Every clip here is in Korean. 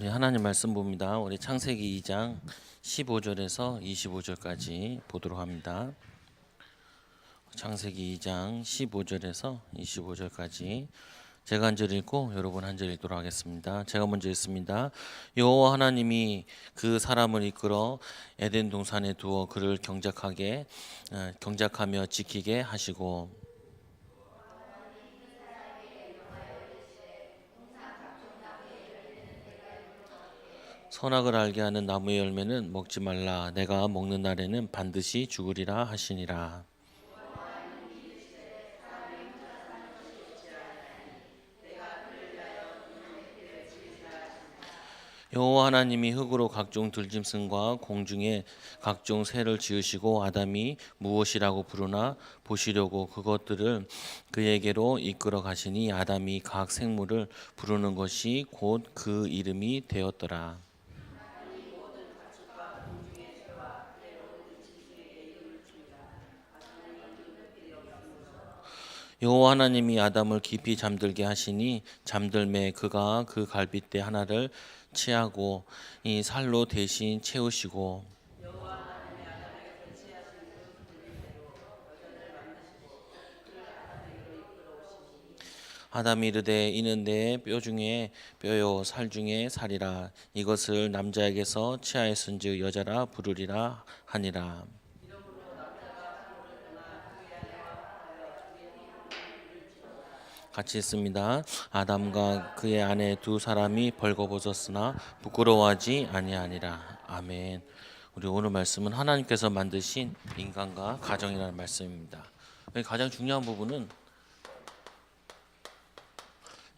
우리 하나님 말씀 봅니다. 우리 창세기 2장 15절에서 25절까지 보도록 합니다. 창세기 2장 15절에서 25절까지 제가 한 절 읽고 여러분 한 절 읽도록 하겠습니다. 제가 먼저 읽습니다. 여호와 하나님이 그 사람을 이끌어 에덴 동산에 두어 그를 경작하며 지키게 하시고 선악을 알게 하는 나무의 열매는 먹지 말라. 내가 먹는 날에는 반드시 죽으리라 하시니라. 여호와 하나님이 흙으로 각종 들짐승과 공중에 각종 새를 지으시고 아담이 무엇이라고 부르나 보시려고 그것들을 그에게로 이끌어 가시니 아담이 각 생물을 부르는 것이 곧 그 이름이 되었더라. 여호와 하나님이 아담을 깊이 잠들게 하시니 잠들매 그가 그 갈빗대 하나를 취하고 이 살로 대신 채우시고 아담이 이르되 이는 내 뼈 중에 뼈요 살 중에 살이라. 이것을 남자에게서 취하였은즉 여자라 부르리라 하니라. 같이 있습니다. 아담과 그의 아내 두 사람이 벌거벗었으나 부끄러워하지 아니하니라. 아멘. 우리 오늘 말씀은 하나님께서 만드신 인간과 가정이라는 말씀입니다. 가장 중요한 부분은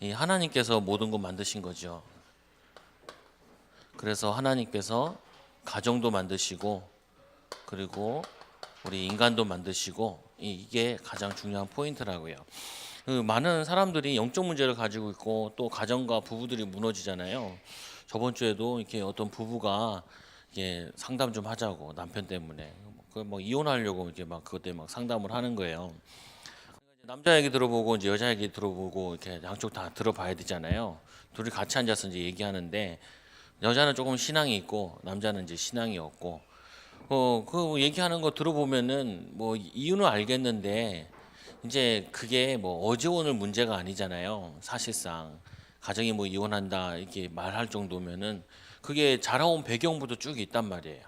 이 하나님께서 모든 것 만드신 거죠. 그래서 하나님께서 가정도 만드시고 그리고 우리 인간도 만드시고 이게 가장 중요한 포인트라고요. 많은 사람들이 영적 문제를 가지고 있고 또 가정과 부부들이 무너지잖아요. 저번 주에도 이렇게 어떤 부부가 이게 상담 좀 하자고 남편 때문에 뭐 이혼하려고 이렇게 막 그것 때문에 막 상담을 하는 거예요. 남자 얘기 들어보고 이제 여자 얘기 들어보고 이렇게 양쪽 다 들어봐야 되잖아요. 둘이 같이 앉아서 이제 얘기하는데 여자는 조금 신앙이 있고 남자는 이제 신앙이 없고 그 얘기하는 거 들어보면은 뭐 이유는 알겠는데 이제 그게 뭐 어제 오늘 문제가 아니잖아요. 사실상 가정이 뭐 이혼한다 이렇게 말할 정도면은 그게 자라온 배경부터 쭉 있단 말이에요.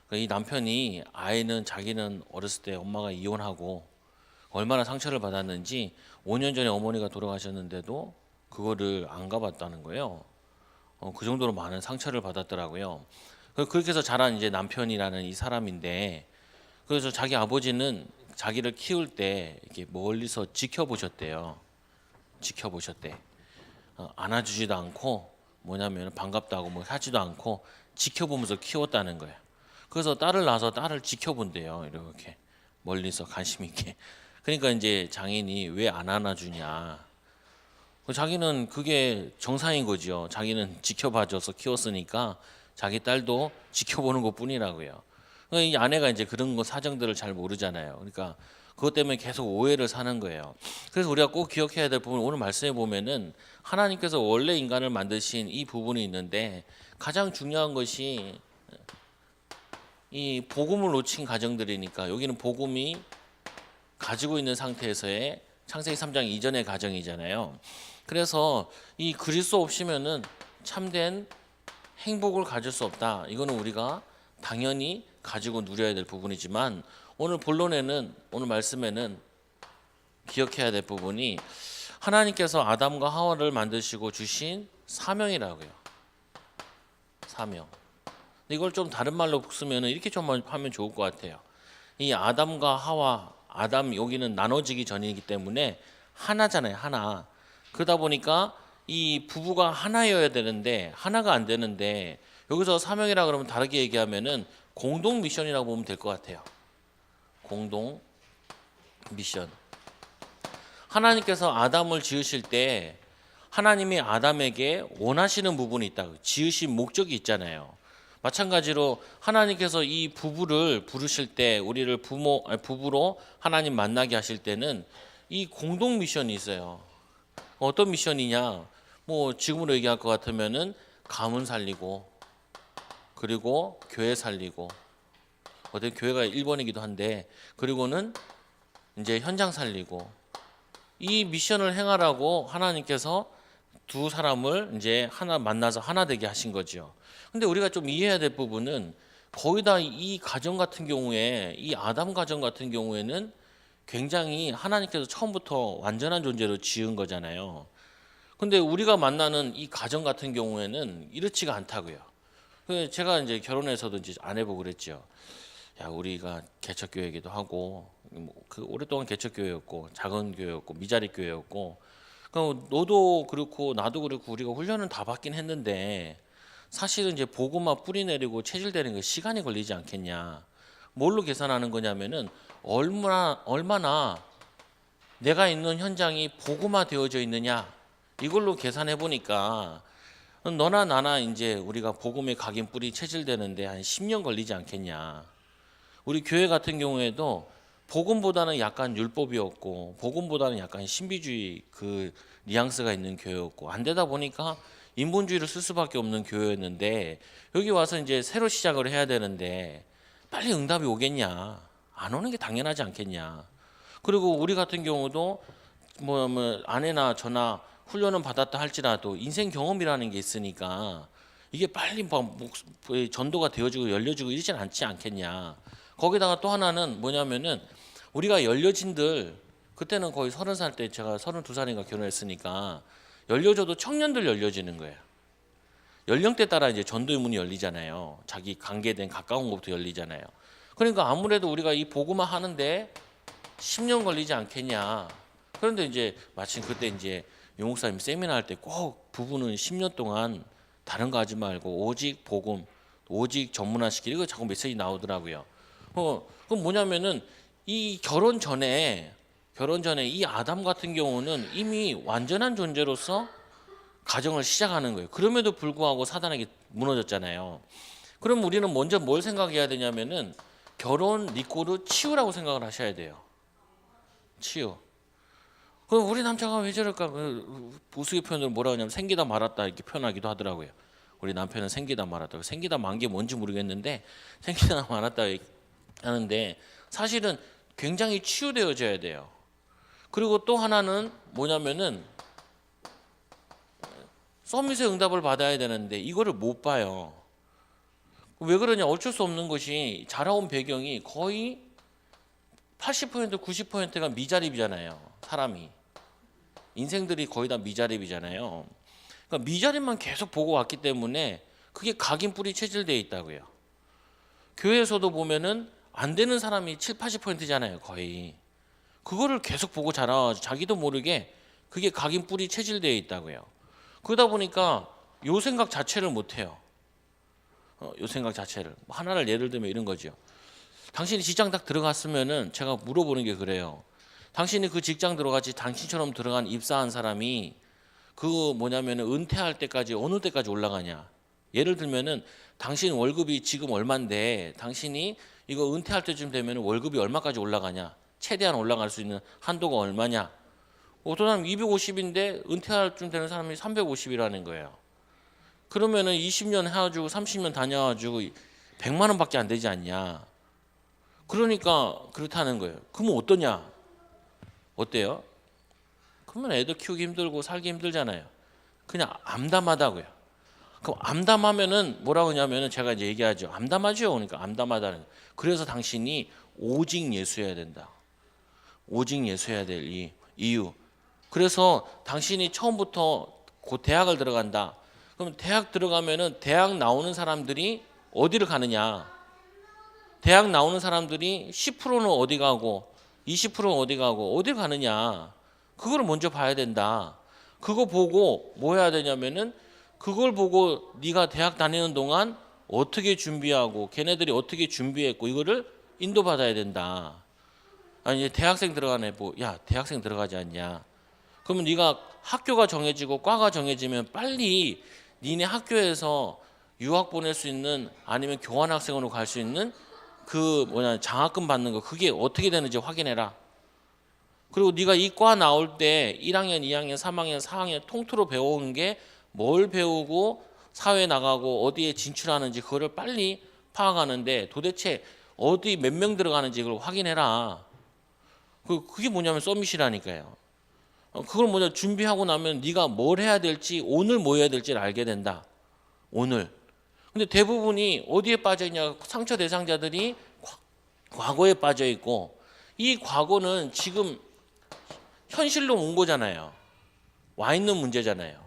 그러니까 이 남편이 아이는 자기는 어렸을 때 엄마가 이혼하고 얼마나 상처를 받았는지 5년 전에 어머니가 돌아가셨는데도 그거를 안 가봤다는 거예요. 그 정도로 많은 상처를 받았더라고요. 그렇게 해서 자란 이제 남편이라는 이 사람인데 그래서 자기 아버지는 자기를 키울 때 이렇게 멀리서 지켜보셨대요. 지켜보셨대. 안아주지도 않고 뭐냐면 반갑다고 뭐 하지도 않고 지켜보면서 키웠다는 거예요. 그래서 딸을 낳아서 딸을 지켜본대요. 이렇게 멀리서 관심 있게. 그러니까 이제 장인이 왜 안 안아주냐. 자기는 그게 정상인 거죠. 자기는 지켜봐줘서 키웠으니까 자기 딸도 지켜보는 것뿐이라고요. 이 아내가 이제 그런 거 사정들을 잘 모르잖아요. 그러니까 그것 때문에 계속 오해를 사는 거예요. 그래서 우리가 꼭 기억해야 될 부분 오늘 말씀에 보면은 하나님께서 원래 인간을 만드신 이 부분이 있는데 가장 중요한 것이 이 복음을 놓친 가정들이니까 여기는 복음이 가지고 있는 상태에서의 창세기 3장 이전의 가정이잖아요. 그래서 이 그리스도 없이면은 참된 행복을 가질 수 없다. 이거는 우리가 당연히 가지고 누려야 될 부분이지만 오늘 본론에는 오늘 말씀에는 기억해야 될 부분이 하나님께서 아담과 하와를 만드시고 주신 사명이라고요. 사명. 이걸 좀 다른 말로 쓰면 이렇게 좀 하면 좋을 것 같아요. 이 아담과 하와, 아담 여기는 나눠지기 전이기 때문에 하나잖아요. 하나. 그러다 보니까 이 부부가 하나여야 되는데 하나가 안 되는데 여기서 사명이라 그러면 다르게 얘기하면은 공동 미션이라고 보면 될 것 같아요. 공동 미션. 하나님께서 아담을 지으실 때 하나님이 아담에게 원하시는 부분이 있다. 지으신 목적이 있잖아요. 마찬가지로 하나님께서 이 부부를 부르실 때 우리를 부부로 하나님 만나게 하실 때는 이 공동 미션이 있어요. 어떤 미션이냐? 뭐 지금으로 얘기할 것 같으면은 가문 살리고, 그리고 교회 살리고, 어떻게 교회가 1번이기도 한데, 그리고는 이제 현장 살리고, 이 미션을 행하라고 하나님께서 두 사람을 이제 하나 만나서 하나 되게 하신 거죠. 근데 우리가 좀 이해해야 될 부분은, 거의 다 이 가정 같은 경우에, 이 아담 가정 같은 경우에는 굉장히 하나님께서 처음부터 완전한 존재로 지은 거잖아요. 근데 우리가 만나는 이 가정 같은 경우에는 이렇지가 않다고요. 제가 이제 결혼해서도 이제 아내보고 그랬죠. 야, 우리가 개척교회이기도 하고, 그 오랫동안 개척교회였고, 작은 교회였고, 미자리 교회였고, 그러니까 너도 그렇고 나도 그렇고 우리가 훈련은 다 받긴 했는데, 사실은 이제 복음화 뿌리 내리고 체질되는 게 시간이 걸리지 않겠냐. 뭘로 계산하는 거냐면은 얼마나 내가 있는 현장이 복음화 되어져 있느냐, 이걸로 계산해 보니까 너나 나나 이제 우리가 복음의 각인 뿌리 체질되는데 한 10년 걸리지 않겠냐. 우리 교회 같은 경우에도 복음보다는 약간 율법이었고, 복음보다는 약간 신비주의 그 뉘앙스가 있는 교회였고, 안 되다 보니까 인본주의를 쓸 수밖에 없는 교회였는데, 여기 와서 이제 새로 시작을 해야 되는데 빨리 응답이 오겠냐? 안 오는 게 당연하지 않겠냐? 그리고 우리 같은 경우도 뭐 아내나 저나 훈련은 받았다 할지라도 인생 경험이라는 게 있으니까 이게 빨리 전도가 되어지고 열려지고 이러진 않지 않겠냐. 거기다가 또 하나는 뭐냐면은, 우리가 열려진들, 그때는 거의 30살 때, 제가 32살인가 결혼했으니까 열려져도 청년들 열려지는 거예요. 연령대 따라 이제 전도의 문이 열리잖아요. 자기 관계된 가까운 곳부터 열리잖아요. 그러니까 아무래도 우리가 이 복음화 하는데 10년 걸리지 않겠냐. 그런데 이제 마침 그때 이제 용 목사님 세미나 할 때 꼭 부부는 10년 동안 다른 거 하지 말고 오직 복음, 오직 전문화시키기, 이거 자꾸 메시지 나오더라고요. 그럼 뭐냐면은, 이 결혼 전에 이 아담 같은 경우는 이미 완전한 존재로서 가정을 시작하는 거예요. 그럼에도 불구하고 사단에게 무너졌잖아요. 그럼 우리는 먼저 뭘 생각해야 되냐면은, 결혼 리꼬르 치유라고 생각을 하셔야 돼요. 치유. 그럼 우리 남자가 왜 저럴까? 우스갯 표현으로 뭐라 하냐면 생기다 말았다 이렇게 표현하기도 하더라고요. 우리 남편은 생기다 말았다. 생기다 만 게 뭔지 모르겠는데 생기다 말았다 하는데, 사실은 굉장히 치유되어져야 돼요. 그리고 또 하나는 뭐냐면은, 서밋의 응답을 받아야 되는데 이거를 못 봐요. 왜 그러냐? 어쩔 수 없는 것이, 자라온 배경이 거의 80% 90%가 미자립이잖아요. 사람이 인생들이 거의 다 미자립이잖아요. 그러니까 미자립만 계속 보고 왔기 때문에 그게 각인 뿌리 체질되어 있다고요. 교회에서도 보면은 안 되는 사람이 7, 80%잖아요. 거의. 그거를 계속 보고 자라와서 자기도 모르게 그게 각인 뿌리 체질되어 있다고요. 그러다 보니까 요 생각 자체를 못 해요. 요 생각 자체를. 하나를 예를 들면 이런 거죠. 당신이 직장 딱 들어갔으면은, 제가 물어보는 게 그래요. 당신이 그 직장 들어갔지, 당신처럼 들어간 입사한 사람이 그 뭐냐면은 은퇴할 때까지 어느 때까지 올라가냐. 예를 들면은 당신 월급이 지금 얼마인데 당신이 이거 은퇴할 때쯤 되면 월급이 얼마까지 올라가냐. 최대한 올라갈 수 있는 한도가 얼마냐. 어떤 사람 250인데 은퇴할 쯤 되는 사람이 350이라는 거예요. 그러면은 20년 해가지고 30년 다녀가지고 100만 원밖에 안 되지 않냐. 그러니까 그렇다는 거예요. 그러면 어떠냐? 어때요? 그러면 애들 키우기 힘들고 살기 힘들잖아요. 그냥 암담하다고요. 그럼 암담하면은 뭐라고 하냐면은, 제가 이제 얘기하죠. 암담하죠. 그러니까 암담하다는. 그래서 당신이 오직 예수해야 된다. 오직 예수해야 될 이유. 그래서 당신이 처음부터 곧 대학을 들어간다. 그럼 대학 들어가면은 대학 나오는 사람들이 어디를 가느냐? 대학 나오는 사람들이 10%는 어디 가고 20%는 어디 가고 어디 가느냐? 그걸 먼저 봐야 된다. 그거 보고 뭐 해야 되냐면은, 그걸 보고 네가 대학 다니는 동안 어떻게 준비하고 걔네들이 어떻게 준비했고 이거를 인도받아야 된다. 아니 대학생 들어가네, 뭐 야 대학생 들어가지 않냐? 그러면 네가 학교가 정해지고 과가 정해지면 빨리 니네 학교에서 유학 보낼 수 있는, 아니면 교환학생으로 갈 수 있는 그 장학금 받는 거, 그게 어떻게 되는지 확인해라. 그리고 네가 이 과 나올 때 1학년, 2학년, 3학년, 4학년 통틀어 배우는 게 뭘 배우고 사회에 나가고 어디에 진출하는지 그거를 빨리 파악하는데 도대체 어디 몇 명 들어가는지 그걸 확인해라. 그게 뭐냐면 서밋이라니까요. 그걸 먼저 준비하고 나면 네가 뭘 해야 될지 오늘 뭐 해야 될지를 알게 된다. 오늘. 근데 대부분이 어디에 빠져 있냐? 상처 대상자들이 과거에 빠져 있고 이 과거는 지금 현실로 온 거잖아요. 와 있는 문제잖아요.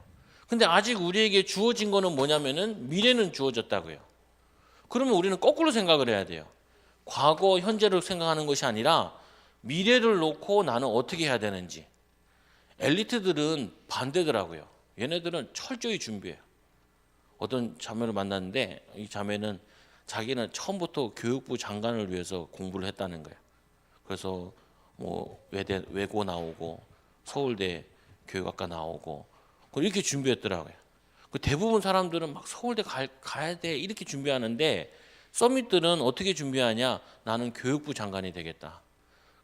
근데 아직 우리에게 주어진 거는 뭐냐면은 미래는 주어졌다고요. 그러면 우리는 거꾸로 생각을 해야 돼요. 과거, 현재를 생각하는 것이 아니라 미래를 놓고 나는 어떻게 해야 되는지. 엘리트들은 반대더라고요. 얘네들은 철저히 준비해요. 어떤 자매를 만났는데 이 자매는 자기는 처음부터 교육부 장관을 위해서 공부를 했다는 거예요. 그래서 뭐 외고 나오고 서울대 교육학과 나오고 이렇게 준비했더라고요. 대부분 사람들은 막 서울대 가야 돼 이렇게 준비하는데 서밋들은 어떻게 준비하냐? 나는 교육부 장관이 되겠다.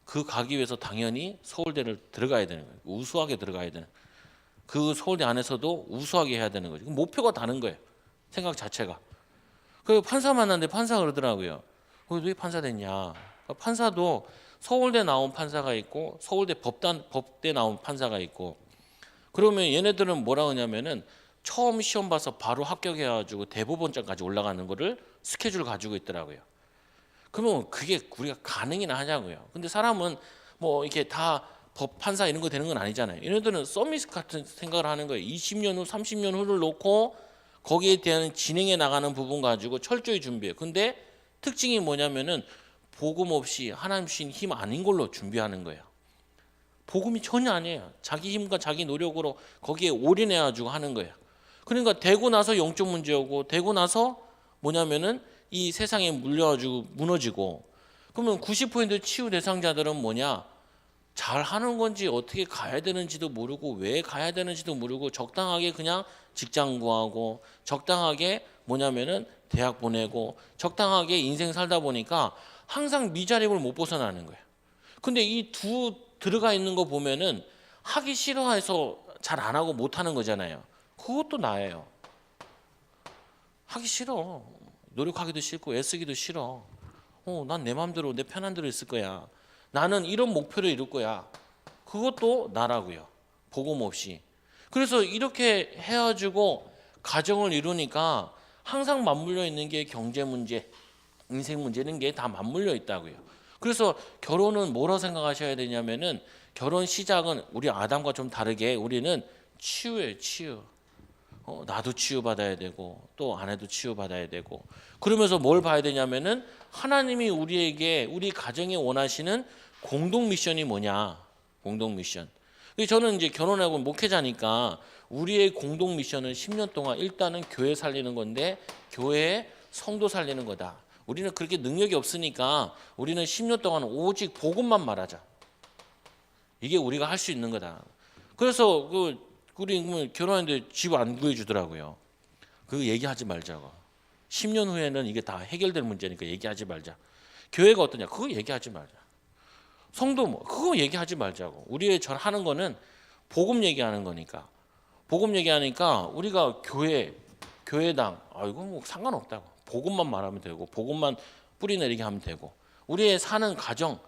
그 가기 위해서 당연히 서울대를 들어가야 되는 거예요. 우수하게 들어가야 되는. 그 서울대 안에서도 우수하게 해야 되는 거죠. 목표가 다른 거예요. 생각 자체가. 그 판사 만났는데 판사가 그러더라고요. 왜 판사 됐냐? 판사도 서울대 나온 판사가 있고 서울대 법대 나온 판사가 있고 그러면 얘네들은 뭐라 하냐면은 처음 시험 봐서 바로 합격해가지고 대법원장까지 올라가는 거를 스케줄 가지고 있더라고요. 그러면 그게 우리가 가능이나 하냐고요. 근데 사람은 뭐 이렇게 다 법 판사 이런 거 되는 건 아니잖아요. 얘네들은 서밋 같은 생각을 하는 거예요. 20년 후, 30년 후를 놓고 거기에 대한 진행해 나가는 부분 가지고 철저히 준비해요. 근데 특징이 뭐냐면은 복음 없이 하나님 주신 힘 아닌 걸로 준비하는 거예요. 복음이 전혀 아니에요. 자기 힘과 자기 노력으로 거기에 올인해가지고 하는 거예요. 그러니까 되고 나서 영적 문제고 되고 나서 뭐냐면은 이 세상에 물려가지고 무너지고 그러면 90% 치유 대상자들은 뭐냐? 잘 하는 건지 어떻게 가야 되는지도 모르고 왜 가야 되는지도 모르고 적당하게 그냥 직장 구하고 적당하게 뭐냐면은 대학 보내고 적당하게 인생 살다 보니까 항상 미자립을 못 벗어나는 거예요. 근데 이 두 들어가 있는 거 보면은 하기 싫어해서 잘 안 하고 못 하는 거잖아요. 그것도 나예요. 하기 싫어. 노력하기도 싫고 애쓰기도 싫어. 난 내 마음대로 내 편한 대로 있을 거야. 나는 이런 목표를 이룰 거야. 그것도 나라고요. 복음 없이. 그래서 이렇게 해가지고 가정을 이루니까 항상 맞물려 있는 게 경제 문제, 인생 문제는 게 다 맞물려 있다고요. 그래서 결혼은 뭐라고 생각하셔야 되냐면은 결혼 시작은 우리 아담과 좀 다르게 우리는 치유예요, 치유. 나도 치유받아야 되고 또 아내도 치유받아야 되고 그러면서 뭘 봐야 되냐면은 하나님이 우리에게 우리 가정에 원하시는 공동 미션이 뭐냐? 공동 미션. 저는 이제 결혼하고 목회자니까 우리의 공동 미션은 10년 동안 일단은 교회 살리는 건데 교회에 성도 살리는 거다. 우리는 그렇게 능력이 없으니까 우리는 10년 동안 오직 복음만 말하자. 이게 우리가 할 수 있는 거다. 그래서 우리 결혼했는데 집 안 구해주더라고요. 그거 얘기하지 말자고. 10년 후에는 이게 다 해결될 문제니까 얘기하지 말자. 교회가 어떠냐? 그거 얘기하지 말자. 성도 그거 얘기하지 말자고. 우리의 전 하는 거는 복음 얘기하는 거니까. 복음 얘기하니까 우리가 교회당 이거 뭐 상관없다고. 복음만 말하면 되고 복음만 뿌리내리게 하면 되고 우리의 사는 가정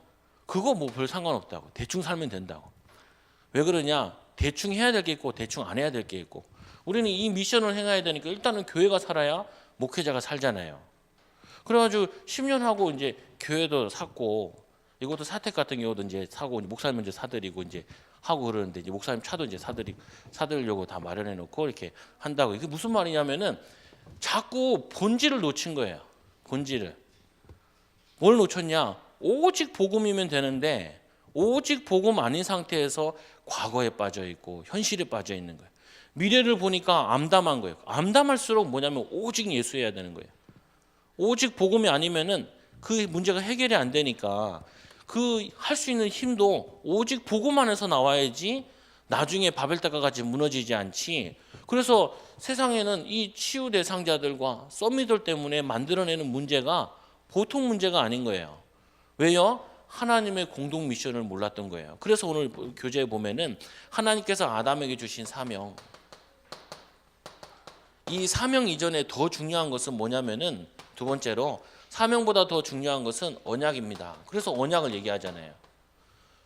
그거 뭐 별 상관없다고. 대충 살면 된다고. 왜 그러냐? 대충 해야 될 게 있고 대충 안 해야 될 게 있고 우리는 이 미션을 행해야 되니까 일단은 교회가 살아야 목회자가 살잖아요. 그래가지고 10년 하고 이제 교회도 샀고 이것도 사택 같은 경우도 이제 사고 목사님 먼저 사드리고 이제 하고 그러는데 이제 목사님 차도 이제 사드리려고 다 마련해 놓고 이렇게 한다고. 이게 무슨 말이냐면은 자꾸 본질을 놓친 거예요. 본질을. 뭘 놓쳤냐? 오직 복음이면 되는데 오직 복음 아닌 상태에서 과거에 빠져 있고 현실에 빠져 있는 거예요. 미래를 보니까 암담한 거예요. 암담할수록 뭐냐면 오직 예수해야 되는 거예요. 오직 복음이 아니면은 그 문제가 해결이 안 되니까 그 할 수 있는 힘도 오직 복음 안에서 나와야지 나중에 바벨탑과 같이 무너지지 않지. 그래서 세상에는 이 치유 대상자들과 썸미들 때문에 만들어내는 문제가 보통 문제가 아닌 거예요. 왜요? 하나님의 공동 미션을 몰랐던 거예요. 그래서 오늘 교재에 보면은 하나님께서 아담에게 주신 사명 이 사명 이전에 더 중요한 것은 뭐냐면은 두 번째로 사명보다 더 중요한 것은 언약입니다. 그래서 언약을 얘기하잖아요.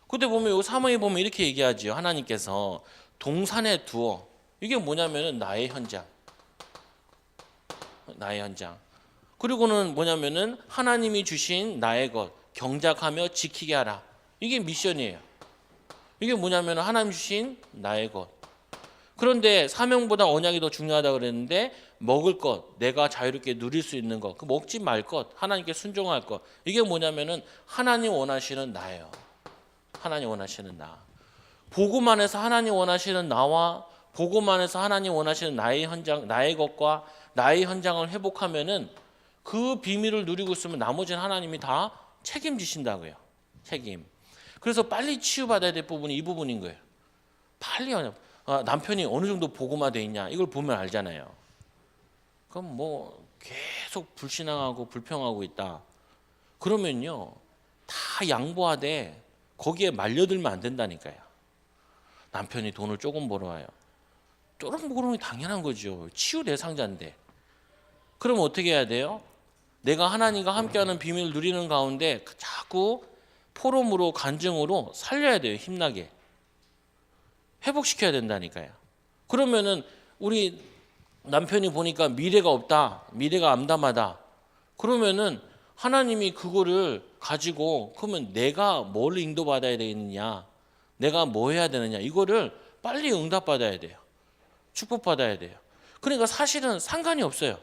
그때 보면 이 사명에 보면 이렇게 얘기하지요. 하나님께서 동산에 두어, 이게 뭐냐면은 나의 현장. 나의 현장. 그리고는 뭐냐면은 하나님이 주신 나의 것 경작하며 지키게 하라. 이게 미션이에요. 이게 뭐냐면 하나님 주신 나의 것. 그런데 사명보다 언약이 더 중요하다 그랬는데 먹을 것, 내가 자유롭게 누릴 수 있는 것, 그 먹지 말 것, 하나님께 순종할 것. 이게 뭐냐면은 하나님 원하시는 나예요. 하나님 원하시는 나. 복음 안에서 하나님 원하시는 나와 복음 안에서 하나님 원하시는 나의 현장, 나의 것과 나의 현장을 회복하면은 그 비밀을 누리고 있으면 나머지는 하나님이 다 책임지신다고요. 책임. 그래서 빨리 치유받아야 될 부분이 이 부분인 거예요. 빨리 남편이 어느 정도 복음화돼 있냐 이걸 보면 알잖아요. 그럼 뭐 계속 불신앙하고 불평하고 있다. 그러면요 다 양보하되 거기에 말려들면 안 된다니까요. 남편이 돈을 조금 벌어와요. 조금 벌으면 당연한 거죠. 치유 대상자인데. 그럼 어떻게 해야 돼요? 내가 하나님과 함께하는 비밀을 누리는 가운데 자꾸 포럼으로 간증으로 살려야 돼요. 힘나게. 회복시켜야 된다니까요. 그러면은 우리 남편이 보니까 미래가 없다. 미래가 암담하다. 그러면은 하나님이 그거를 가지고 그러면 내가 뭘 인도받아야 되느냐. 내가 뭐 해야 되느냐. 이거를 빨리 응답받아야 돼요. 축복받아야 돼요. 그러니까 사실은 상관이 없어요.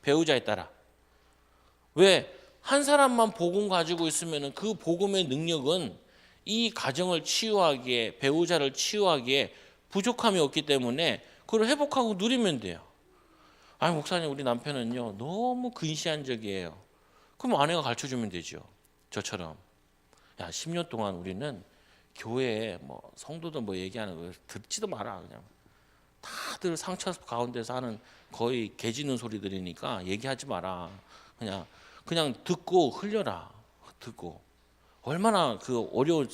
배우자에 따라. 왜? 한 사람만 복음 가지고 있으면 그 복음의 능력은 이 가정을 치유하기에 배우자를 치유하기에 부족함이 없기 때문에 그걸 회복하고 누리면 돼요. 아니 목사님 우리 남편은요 너무 근시안적이에요. 그럼 아내가 가르쳐주면 되죠. 저처럼. 야 10년 동안 우리는 교회에 뭐 성도들 뭐 얘기하는 거 듣지도 마라 그냥. 다들 상처 가운데서 하는 거의 개 짖는 소리 들으니까 얘기하지 마라. 그냥 듣고 흘려라. 듣고. 얼마나 그 어려운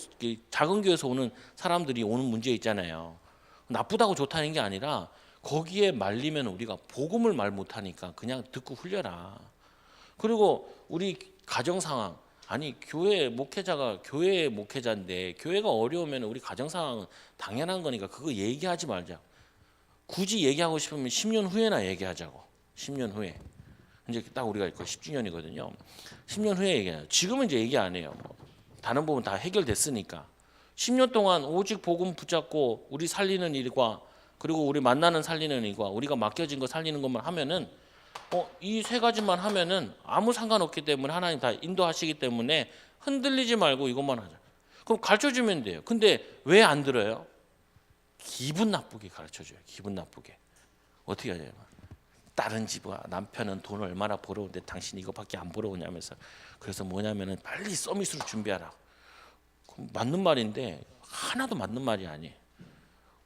작은 교회에서 오는 사람들이 오는 문제 있잖아요. 나쁘다고 좋다는 게 아니라 거기에 말리면 우리가 복음을 말 못하니까 그냥 듣고 흘려라. 그리고 우리 가정 상황 아니 교회 목회자가 교회 목회자인데 교회가 어려우면 우리 가정 상황은 당연한 거니까 그거 얘기하지 말자. 굳이 얘기하고 싶으면 10년 후에나 얘기하자고. 10년 후에. 이제 딱 우리가 10주년이거든요. 10년 후에 얘기해요. 지금은 이제 얘기 안 해요. 다른 부분 다 해결됐으니까. 10년 동안 오직 복음 붙잡고 우리 살리는 일과 그리고 우리 만나는 살리는 일과 우리가 맡겨진 거 살리는 것만 하면은 이 세 가지만 하면은 아무 상관없기 때문에 하나님 다 인도하시기 때문에 흔들리지 말고 이것만 하자. 그럼 가르쳐주면 돼요. 근데 왜 안 들어요? 기분 나쁘게 가르쳐줘요. 기분 나쁘게. 어떻게 하냐면 다른 집과 남편은 돈을 얼마나 벌어오는데 당신 이거밖에 안 벌어오냐면서 그래서 뭐냐면은 빨리 서밋으로 준비하라. 맞는 말인데 하나도 맞는 말이 아니에요.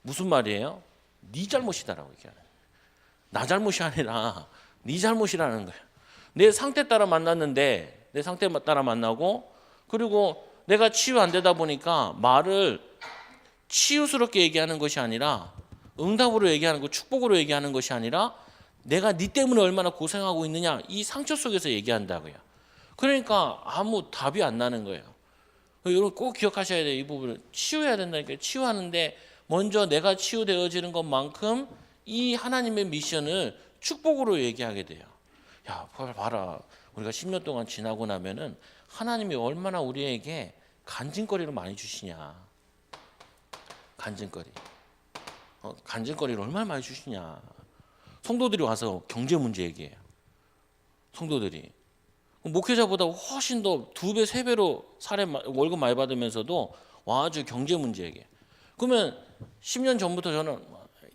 무슨 말이에요? 네 잘못이다라고 얘기하는. 나 잘못이 아니라 네 잘못이라는 거예요. 내 상태 따라 만났는데 내 상태 따라 만나고 그리고 내가 치유 안 되다 보니까 말을 치유스럽게 얘기하는 것이 아니라 응답으로 얘기하는 거 축복으로 얘기하는 것이 아니라 내가 네 때문에 얼마나 고생하고 있느냐 이 상처 속에서 얘기한다고요. 그러니까 아무 답이 안 나는 거예요. 여러분 꼭 기억하셔야 돼요. 이 부분을 치유해야 된다니까요. 치유하는데 먼저 내가 치유되어지는 것만큼 이 하나님의 미션을 축복으로 얘기하게 돼요. 야 봐라 우리가 10년 동안 지나고 나면은 하나님이 얼마나 우리에게 간증거리를 많이 주시냐. 간증거리. 간증거리를 얼마나 많이 주시냐. 성도들이 와서 경제 문제 얘기해요. 성도들이. 목회자보다 훨씬 더 2배, 3배로 월급 많이 받으면서도 와가지고 경제 문제 얘기해요. 그러면 10년 전부터 저는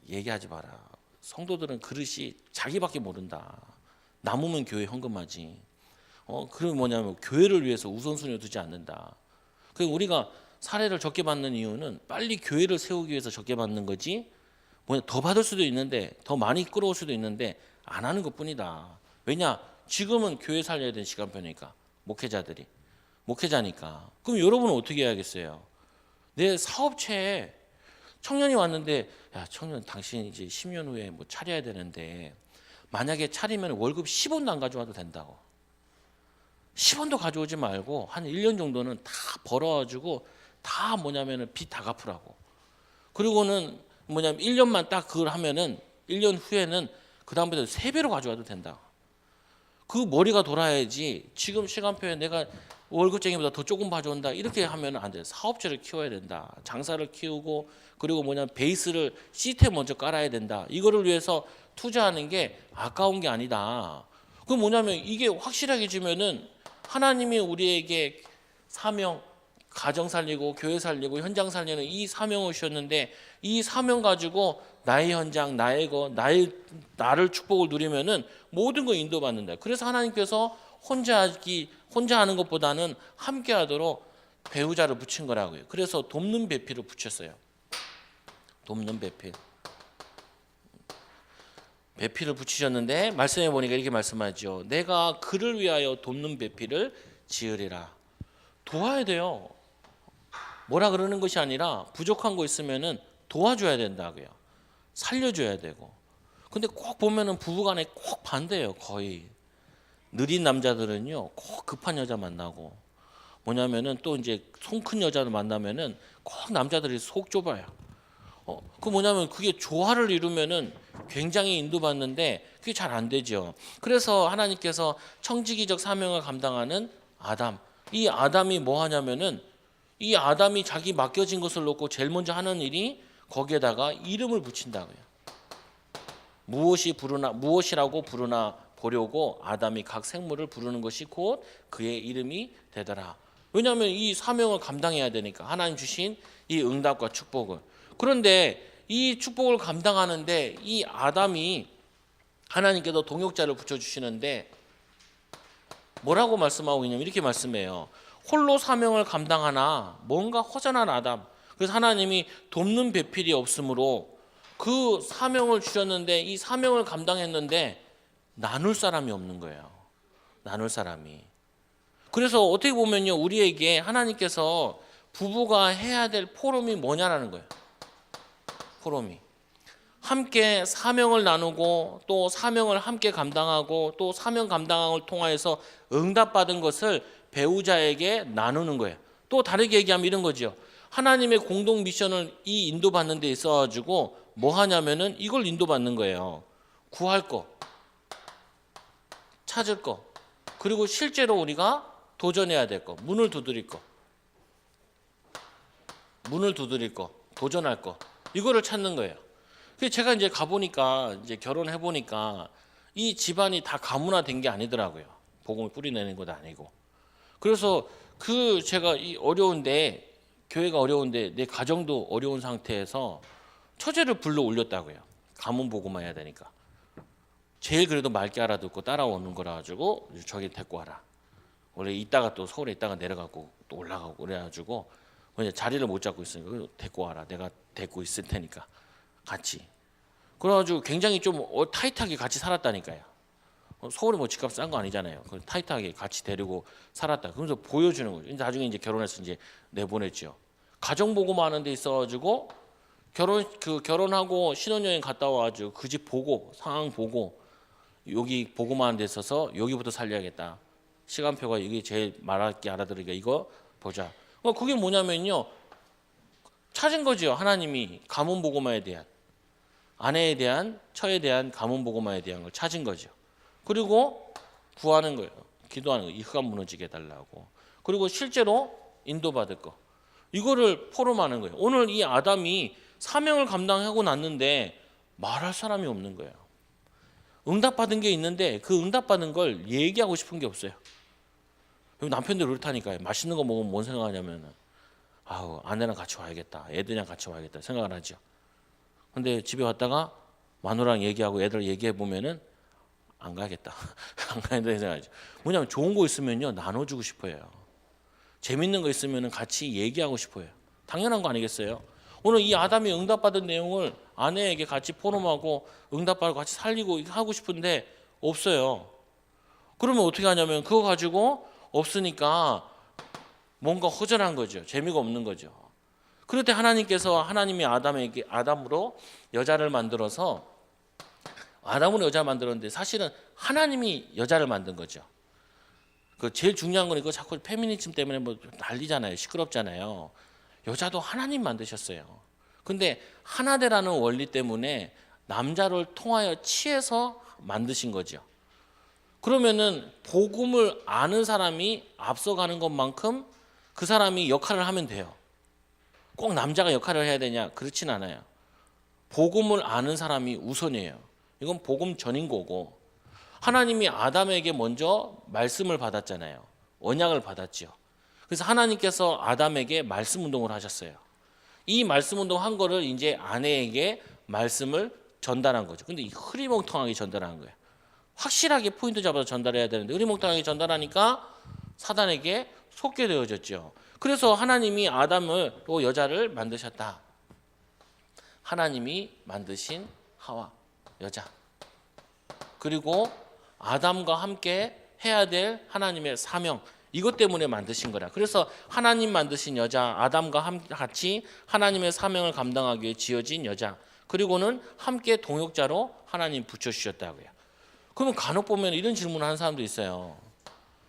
얘기하지 마라. 성도들은 그릇이 자기밖에 모른다. 남으면 교회 헌금하지. 그리고 뭐냐면 교회를 위해서 우선순위를 두지 않는다. 그리고 우리가 사례를 적게 받는 이유는 빨리 교회를 세우기 위해서 적게 받는 거지 더 받을 수도 있는데 더 많이 끌어올 수도 있는데 안 하는 것뿐이다. 왜냐? 지금은 교회 살려야 되는 시간표니까 목회자니까. 그럼 여러분은 어떻게 해야겠어요? 내 사업체에 청년이 왔는데 야 청년 당신 이제 10년 후에 뭐 차려야 되는데 만약에 차리면 월급 10원도 안 가져와도 된다고. 10원도 가져오지 말고 한 1년 정도는 다 벌어가지고 다 뭐냐면은 빚 다 갚으라고. 그리고는 뭐냐면 1년만 딱 그걸 하면은 1년 후에는 그 다음부터 3배로 가져와도 된다. 그 머리가 돌아야지 지금 시간표에 내가 월급쟁이보다 더 조금 가져온다 이렇게 하면 안 돼. 사업체를 키워야 된다. 장사를 키우고 그리고 뭐냐면 베이스를 시스템 먼저 깔아야 된다. 이거를 위해서 투자하는 게 아까운 게 아니다. 그 뭐냐면 이게 확실하게 지면은 하나님이 우리에게 사명, 가정 살리고 교회 살리고 현장 살리는 이 사명을 주셨는데 이 사명 가지고 나의 현장, 나의 나를 축복을 누리면은 모든 거 인도받는다. 그래서 하나님께서 혼자 하는 것보다는 함께하도록 배우자를 붙인 거라고요. 그래서 돕는 배필을 붙였어요. 돕는 배필. 배필을 붙이셨는데 말씀해 보니까 이렇게 말씀하죠. 내가 그를 위하여 돕는 배필을 지으리라. 도와야 돼요. 뭐라 그러는 것이 아니라 부족한 거 있으면은 도와줘야 된다고요. 살려줘야 되고. 근데 꼭 보면은 부부간에 꼭 반대예요. 거의 느린 남자들은요 꼭 급한 여자 만나고 뭐냐면은 또 이제 손 큰 여자를 만나면은 꼭 남자들이 속 좁아요. 그 뭐냐면 그게 조화를 이루면은 굉장히 인도받는데 그게 잘 안 되죠. 그래서 하나님께서 청지기적 사명을 감당하는 아담, 이 아담이 뭐 하냐면은 이 아담이 자기 맡겨진 것을 놓고 제일 먼저 하는 일이 거기에다가 이름을 붙인다고요. 무엇이라고 부르나 보려고 아담이 각 생물을 부르는 것이 곧 그의 이름이 되더라. 왜냐하면 이 사명을 감당해야 되니까 하나님 주신 이 응답과 축복을. 그런데 이 축복을 감당하는데 이 아담이 하나님께서 동역자를 붙여주시는데 뭐라고 말씀하고 있냐면 이렇게 말씀해요. 홀로 사명을 감당하나 뭔가 허전한 아담. 그래서 하나님이 돕는 배필이 없으므로 그 사명을 주셨는데 이 사명을 감당했는데 나눌 사람이 없는 거예요. 나눌 사람이. 그래서 어떻게 보면요 우리에게 하나님께서 부부가 해야 될 포럼이 뭐냐라는 거예요. 포럼이 함께 사명을 나누고 또 사명을 함께 감당하고 또 사명 감당을 통하여서 응답받은 것을 배우자에게 나누는 거예요. 또 다르게 얘기하면 이런 거죠. 하나님의 공동 미션을 이 인도받는 데 있어가지고 뭐 하냐면은 이걸 인도받는 거예요. 구할 거, 찾을 거, 그리고 실제로 우리가 도전해야 될 거, 문을 두드릴 거, 도전할 거, 이거를 찾는 거예요. 그래서 제가 이제 가보니까 이제 결혼해 보니까 이 집안이 다 가문화된 게 아니더라고요. 복음을 뿌리내는 것도 아니고. 그래서 그 제가 이 어려운데 교회가 어려운데 내 가정도 어려운 상태에서 처제를 불러 올렸다고요. 가문 복음화 해야 되니까. 제일 그래도 맑게 알아듣고 따라오는 거라 가지고 저기 데리고 와라. 원래 있다가 또 서울에 있다가 내려가고 또 올라가고 그래가지고 자리를 못 잡고 있으니까 데리고 와라. 내가 데리고 있을 테니까 같이. 그래가지고 굉장히 좀 타이트하게 같이 살았다니까요. 서울에 뭐 집값 싼 거 아니잖아요. 타이트하게 같이 데리고 살았다. 그러면서 보여주는 거죠. 나중에 이제 결혼해서 이제 내보냈죠. 가정 복음화 하는 데 있어가지고 결혼하고 신혼여행 갔다 와가지고 그 집 보고 상황 보고 여기 복음화 하는 데 있어서 여기부터 살려야겠다. 시간표가 여기 제일 말할게 알아들으니까 이거 보자. 그게 뭐냐면요. 찾은 거죠. 하나님이 가문 복음화에 대한 아내에 대한 처에 대한 가문 복음화에 대한 걸 찾은 거죠. 그리고 구하는 거예요. 기도하는 거예요. 이 흑암 무너지게 해달라고. 그리고 실제로 인도받을 거. 이거를 포럼하는 거예요. 오늘 이 아담이 사명을 감당하고 났는데 말할 사람이 없는 거예요. 응답받은 게 있는데 그 응답받은 걸 얘기하고 싶은 게 없어요. 남편들 그렇다니까요. 맛있는 거 먹으면 뭔 생각하냐면 아우 아내랑 같이 와야겠다. 애들이랑 같이 와야겠다 생각을 하죠. 근데 집에 왔다가 마누라랑 얘기하고 애들 얘기해 보면은 안 가겠다. 안 가겠다 생각하죠. 뭐냐면 좋은 거 있으면요 나눠주고 싶어요. 재밌는 거 있으면은 같이 얘기하고 싶어요. 당연한 거 아니겠어요? 오늘 이 아담이 응답받은 내용을 아내에게 같이 포럼하고 응답받고 같이 살리고 하고 싶은데 없어요. 그러면 어떻게 하냐면 그거 가지고 없으니까 뭔가 허전한 거죠. 재미가 없는 거죠. 그럴 때 하나님께서 하나님이 아담으로 여자를 만들어서 아담으로 여자를 만들었는데 사실은 하나님이 여자를 만든 거죠. 그 제일 중요한 건 이거 자꾸 페미니즘 때문에 뭐 난리잖아요. 시끄럽잖아요. 여자도 하나님 만드셨어요. 근데 하나되라는 원리 때문에 남자를 통하여 취해서 만드신 거죠. 그러면은 복음을 아는 사람이 앞서가는 것만큼 그 사람이 역할을 하면 돼요. 꼭 남자가 역할을 해야 되냐? 그렇진 않아요. 복음을 아는 사람이 우선이에요. 이건 복음 전인 거고, 하나님이 아담에게 먼저 말씀을 받았잖아요. 언약을 받았죠. 그래서 하나님께서 아담에게 말씀 운동을 하셨어요. 이 말씀 운동 한 거를 이제 아내에게 말씀을 전달한 거죠. 근데 흐리멍텅하게 전달한 거예요. 확실하게 포인트 잡아서 전달해야 되는데 흐리멍텅하게 전달하니까 사단에게 속게 되어졌죠. 그래서 하나님이 아담을 또 여자를 만드셨다. 하나님이 만드신 하와, 여자. 그리고 아담과 함께 해야 될 하나님의 사명, 이것 때문에 만드신 거라. 그래서 하나님 만드신 여자, 아담과 같이 하나님의 사명을 감당하기 위해 지어진 여자, 그리고는 함께 동역자로 하나님 붙여주셨다고요. 그러면 간혹 보면 이런 질문을 하는 사람도 있어요.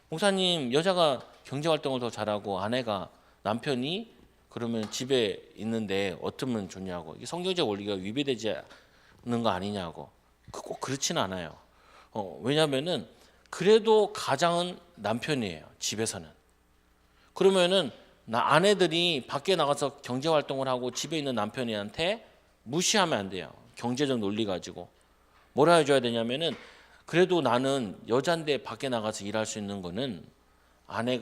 목사님, 여자가 경제활동을 더 잘하고 아내가, 남편이 그러면 집에 있는데 어쩌면 좋냐고. 이게 성경적 원리가 위배되지 않는 거 아니냐고. 꼭 그렇지는 않아요. 왜냐하면은 그래도 가장은 남편이에요. 집에서는. 그러면은 아내들이 밖에 나가서 경제활동을 하고 집에 있는 남편한테 무시하면 안 돼요. 경제적 논리 가지고. 뭐라 해줘야 되냐면은 그래도 나는 여잔데 밖에 나가서 일할 수 있는 거는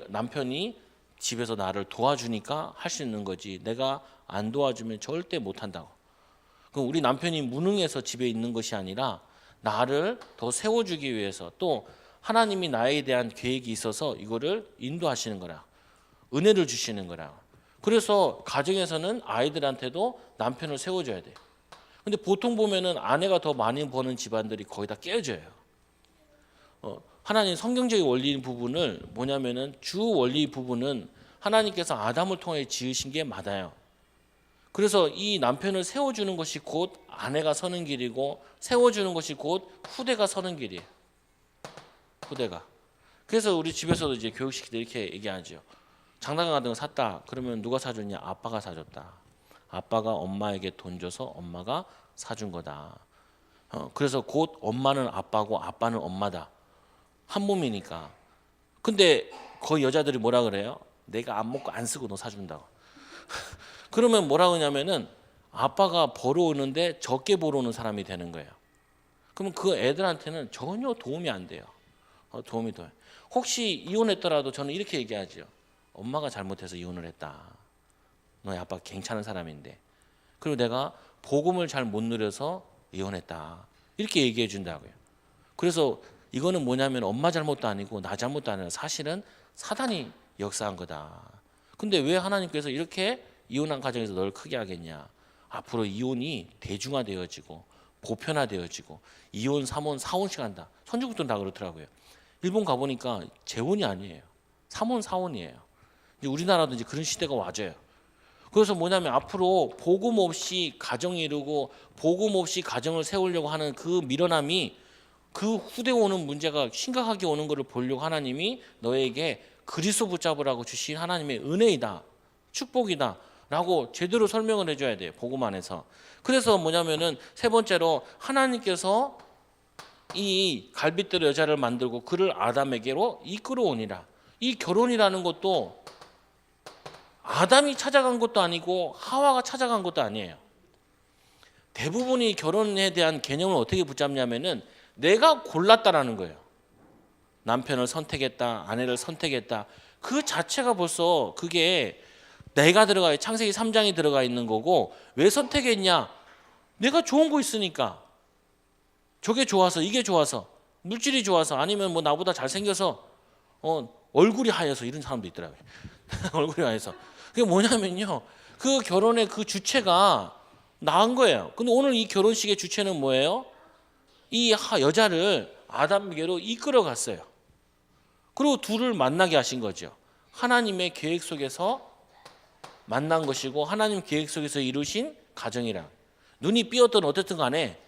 남편이 집에서 나를 도와주니까 할 수 있는 거지. 내가 안 도와주면 절대 못 한다고. 그럼 우리 남편이 무능해서 집에 있는 것이 아니라 나를 더 세워주기 위해서, 또 하나님이 나에 대한 계획이 있어서 이거를 인도하시는 거라. 은혜를 주시는 거라. 그래서 가정에서는 아이들한테도 남편을 세워줘야 돼요. 근데 보통 보면은 아내가 더 많이 버는 집안들이 거의 다 깨어져요. 하나님 성경적인 원리 부분을 뭐냐면은 주 원리 부분은 하나님께서 아담을 통해 지으신 게 맞아요. 그래서 이 남편을 세워주는 것이 곧 아내가 서는 길이고, 세워주는 것이 곧 후대가 서는 길이에요. 후대가. 그래서 우리 집에서도 이제 교육시킬 때 이렇게 얘기하죠. 장난감 같은 거 샀다. 그러면 누가 사줬냐? 아빠가 사줬다. 아빠가 엄마에게 돈 줘서 엄마가 사준 거다. 그래서 곧 엄마는 아빠고 아빠는 엄마다. 한 몸이니까. 근데 거의 여자들이 뭐라 그래요? 내가 안 먹고 안 쓰고 너 사준다고. 그러면 뭐라 그러냐면은 아빠가 벌어오는데 적게 벌어오는 사람이 되는 거예요. 그러면 그 애들한테는 전혀 도움이 안 돼요. 도움이 돼요. 혹시 이혼했더라도 저는 이렇게 얘기하죠. 엄마가 잘못해서 이혼을 했다. 너희 아빠 괜찮은 사람인데. 그리고 내가 복음을 잘 못 누려서 이혼했다. 이렇게 얘기해 준다고요. 그래서 이거는 뭐냐면 엄마 잘못도 아니고 나 잘못도 아니라 사실은 사단이 역사한 거다. 근데 왜 하나님께서 이렇게 이혼한 가정에서 널 크게 하겠냐? 앞으로 이혼이 대중화되어지고 보편화되어지고 이혼, 삼혼, 사혼씩 한다. 선진국들은 다 그렇더라고요. 일본 가보니까 재혼이 아니에요. 삼혼, 사혼이에요. 이제 우리나라도 이제 그런 시대가 와져요. 그래서 뭐냐면 앞으로 복음 없이 가정 이루고 복음 없이 가정을 세우려고 하는 그 밀어남이, 그 후대 오는 문제가 심각하게 오는 것을 보려고 하나님이 너에게 그리스도 붙잡으라고 주신 하나님의 은혜이다, 축복이다 라고 제대로 설명을 해줘야 돼요. 복음 안에서. 그래서 뭐냐면은 세 번째로 하나님께서 이 갈빗대로 여자를 만들고 그를 아담에게로 이끌어오니라. 이 결혼이라는 것도 아담이 찾아간 것도 아니고 하와가 찾아간 것도 아니에요. 대부분이 결혼에 대한 개념을 어떻게 붙잡냐면은 내가 골랐다라는 거예요. 남편을 선택했다, 아내를 선택했다. 그 자체가 벌써 그게 내가 들어가, 창세기 3장이 들어가 있는 거고, 왜 선택했냐? 내가 좋은 거 있으니까. 저게 좋아서, 이게 좋아서, 물질이 좋아서, 아니면 뭐 나보다 잘생겨서, 얼굴이 하얘서, 이런 사람도 있더라고요. 얼굴이 하얘서. 그게 뭐냐면요, 그 결혼의 그 주체가 나은 거예요. 근데 오늘 이 결혼식의 주체는 뭐예요? 이 여자를 아담에게로 이끌어 갔어요. 그리고 둘을 만나게 하신 거죠. 하나님의 계획 속에서 만난 것이고 하나님 계획 속에서 이루신 가정이라. 눈이 삐었든 어쨌든 간에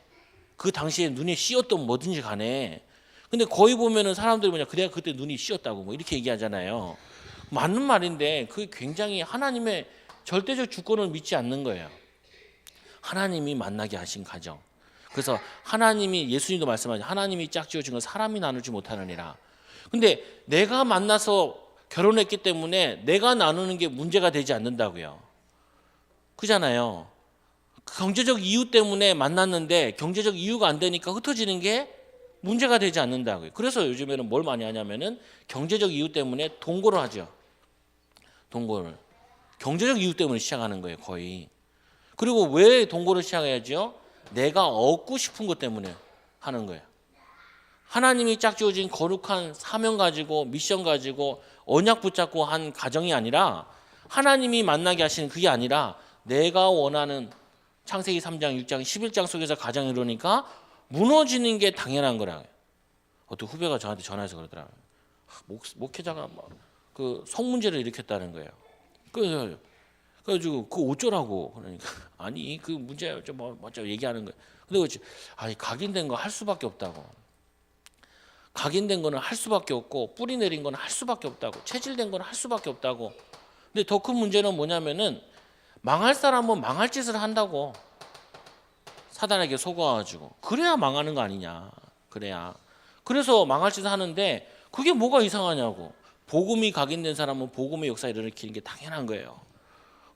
그 당시에 눈에 씌었던 뭐든지 간에. 근데 거의 보면은 사람들이 뭐냐, 그래야 그때 눈이 씌었다고 뭐 이렇게 얘기하잖아요. 맞는 말인데 그게 굉장히 하나님의 절대적 주권을 믿지 않는 거예요. 하나님이 만나게 하신 가정. 그래서 하나님이, 예수님도 말씀하죠. 하나님이 짝지어준 건 사람이 나누지 못하느니라. 근데 내가 만나서 결혼했기 때문에 내가 나누는 게 문제가 되지 않는다고요. 그잖아요. 경제적 이유 때문에 만났는데 경제적 이유가 안 되니까 흩어지는 게 문제가 되지 않는다고요. 그래서 요즘에는 뭘 많이 하냐면은 경제적 이유 때문에 동거를 하죠. 동거를. 경제적 이유 때문에 시작하는 거예요, 거의. 그리고 왜 동거를 시작해야죠? 내가 얻고 싶은 것 때문에 하는 거예요. 하나님이 짝지어진 거룩한 사명 가지고 미션 가지고 언약 붙잡고 한 가정이 아니라, 하나님이 만나게 하시는 그게 아니라 내가 원하는 창세기 3장, 6장, 11장 속에서 가정이 이루니까 무너지는 게 당연한 거라고요. 어떤 후배가 저한테 전화해서 그러더라고요. 목회자가 그 성문제를 일으켰다는 거예요. 그래가지고 그 어쩌라고. 그러니까 아니 그 문제 좀 먼저 얘기하는 거예요. 근데 그렇지, 아니 각인된 거 할 수밖에 없다고. 각인된 거는 할 수밖에 없고 뿌리 내린 거는 할 수밖에 없다고. 체질된 거는 할 수밖에 없다고. 근데 더 큰 문제는 뭐냐면은 망할 사람은 망할 짓을 한다고. 사단에게 속아가지고. 그래야 망하는 거 아니냐. 그래야. 그래서 망할 짓을 하는데 그게 뭐가 이상하냐고. 복음이 각인된 사람은 복음의 역사를 일으키는 게 당연한 거예요.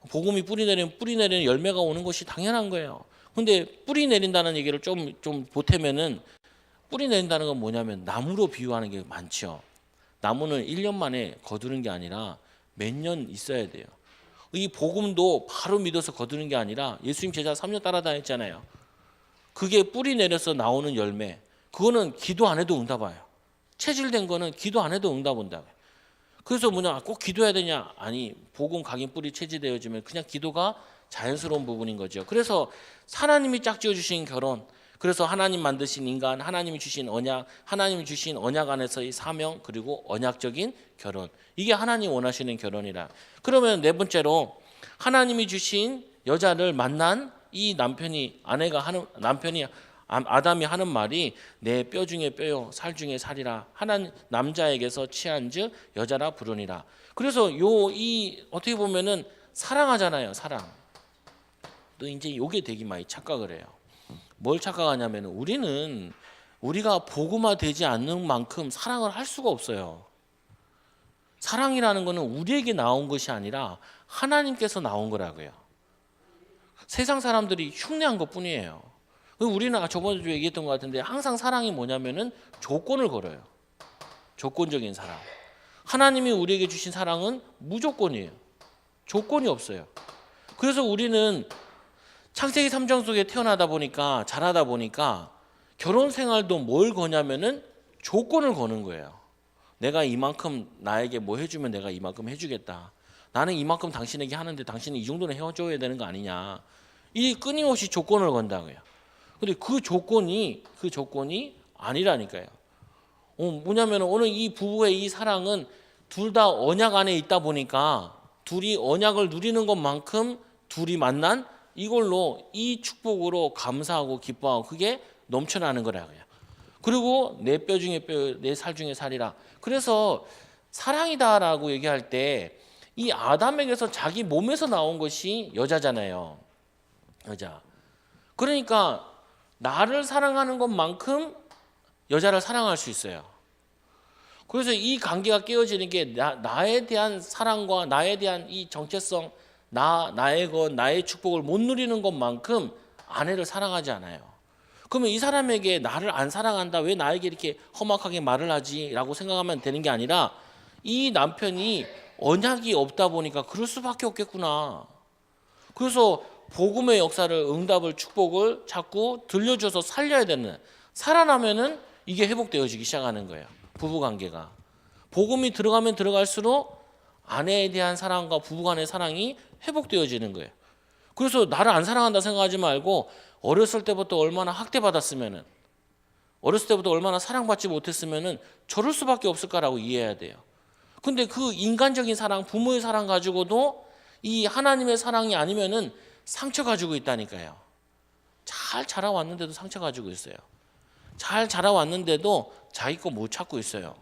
복음이 뿌리 내리는 열매가 오는 것이 당연한 거예요. 근데 뿌리 내린다는 얘기를 좀 보태면은, 뿌리 내린다는 건 뭐냐면 나무로 비유하는 게 많죠. 나무는 1년 만에 거두는 게 아니라 몇 년 있어야 돼요. 이 복음도 바로 믿어서 거두는 게 아니라, 예수님 제자 3년 따라다녔잖아요. 그게 뿌리 내려서 나오는 열매, 그거는 기도 안 해도 응답 와요. 체질된 거는 기도 안 해도 응답 온다고요. 그래서 뭐냐, 꼭 기도해야 되냐? 아니, 복음 각인 뿌리 체질되어지면 그냥 기도가 자연스러운 부분인 거죠. 그래서 하나님이 짝지어 주신 결혼, 그래서 하나님 만드신 인간, 하나님이 주신 언약, 하나님이 주신 언약 안에서의 사명, 그리고 언약적인 결혼, 이게 하나님 원하시는 결혼이라. 그러면 네 번째로, 하나님이 주신 여자를 만난 이 남편이 아담이 하는 말이 내 뼈 중에 뼈요 살 중에 살이라. 하나님 남자에게서 취한즉 여자라 부르니라. 그래서 이 어떻게 보면은 사랑하잖아요, 사랑. 또 이제 요게 되게 많이 착각을 해요. 뭘 착각하냐면, 우리가 복음화 되지 않는 만큼 사랑을 할 수가 없어요. 사랑이라는 거는 우리에게 나온 것이 아니라 하나님께서 나온 거라고요. 세상 사람들이 흉내한 것뿐이에요. 우리는 저번에도 얘기했던 것 같은데, 항상 사랑이 뭐냐면은 조건을 걸어요. 조건적인 사랑. 하나님이 우리에게 주신 사랑은 무조건이에요. 조건이 없어요. 그래서 우리는 창세기 3장 속에 태어나다 보니까, 자라다 보니까 결혼 생활도 뭘 거냐면은 조건을 거는 거예요. 내가 이만큼 나에게 뭐 해주면 내가 이만큼 해주겠다. 나는 이만큼 당신에게 하는데 당신은 이 정도는 해줘야 되는 거 아니냐. 이 끊임없이 조건을 건다고요. 근데 그 조건이 아니라니까요. 뭐냐면 오늘 이 부부의 이 사랑은 둘 다 언약 안에 있다 보니까, 둘이 언약을 누리는 것만큼 둘이 만난 이걸로 이 축복으로 감사하고 기뻐하고 그게 넘쳐나는 거라고요. 그리고 내 뼈 중에 뼈, 내 살 중에 살이라. 그래서 사랑이다라고 얘기할 때, 이 아담에게서 자기 몸에서 나온 것이 여자잖아요. 여자. 그러니까 나를 사랑하는 것만큼 여자를 사랑할 수 있어요. 그래서 이 관계가 깨어지는 게, 나에 대한 사랑과 나에 대한 이 정체성, 나의 축복을 못 누리는 것만큼 아내를 사랑하지 않아요. 그러면 이 사람에게 나를 안 사랑한다, 왜 나에게 이렇게 험악하게 말을 하지? 라고 생각하면 되는 게 아니라, 이 남편이 언약이 없다 보니까 그럴 수밖에 없겠구나. 그래서 복음의 역사를, 응답을, 축복을 자꾸 들려줘서 살려야 되는, 살아나면은 이게 회복되어지기 시작하는 거예요. 부부관계가. 복음이 들어가면 들어갈수록 아내에 대한 사랑과 부부간의 사랑이 회복되어지는 거예요. 그래서 나를 안 사랑한다 생각하지 말고, 어렸을 때부터 얼마나 학대받았으면은, 어렸을 때부터 얼마나 사랑받지 못했으면은 저럴 수밖에 없을까라고 이해해야 돼요. 근데 그 인간적인 사랑, 부모의 사랑 가지고도 이 하나님의 사랑이 아니면은 상처 가지고 있다니까요. 잘 자라왔는데도 상처 가지고 있어요. 잘 자라왔는데도 자기 거 못 찾고 있어요.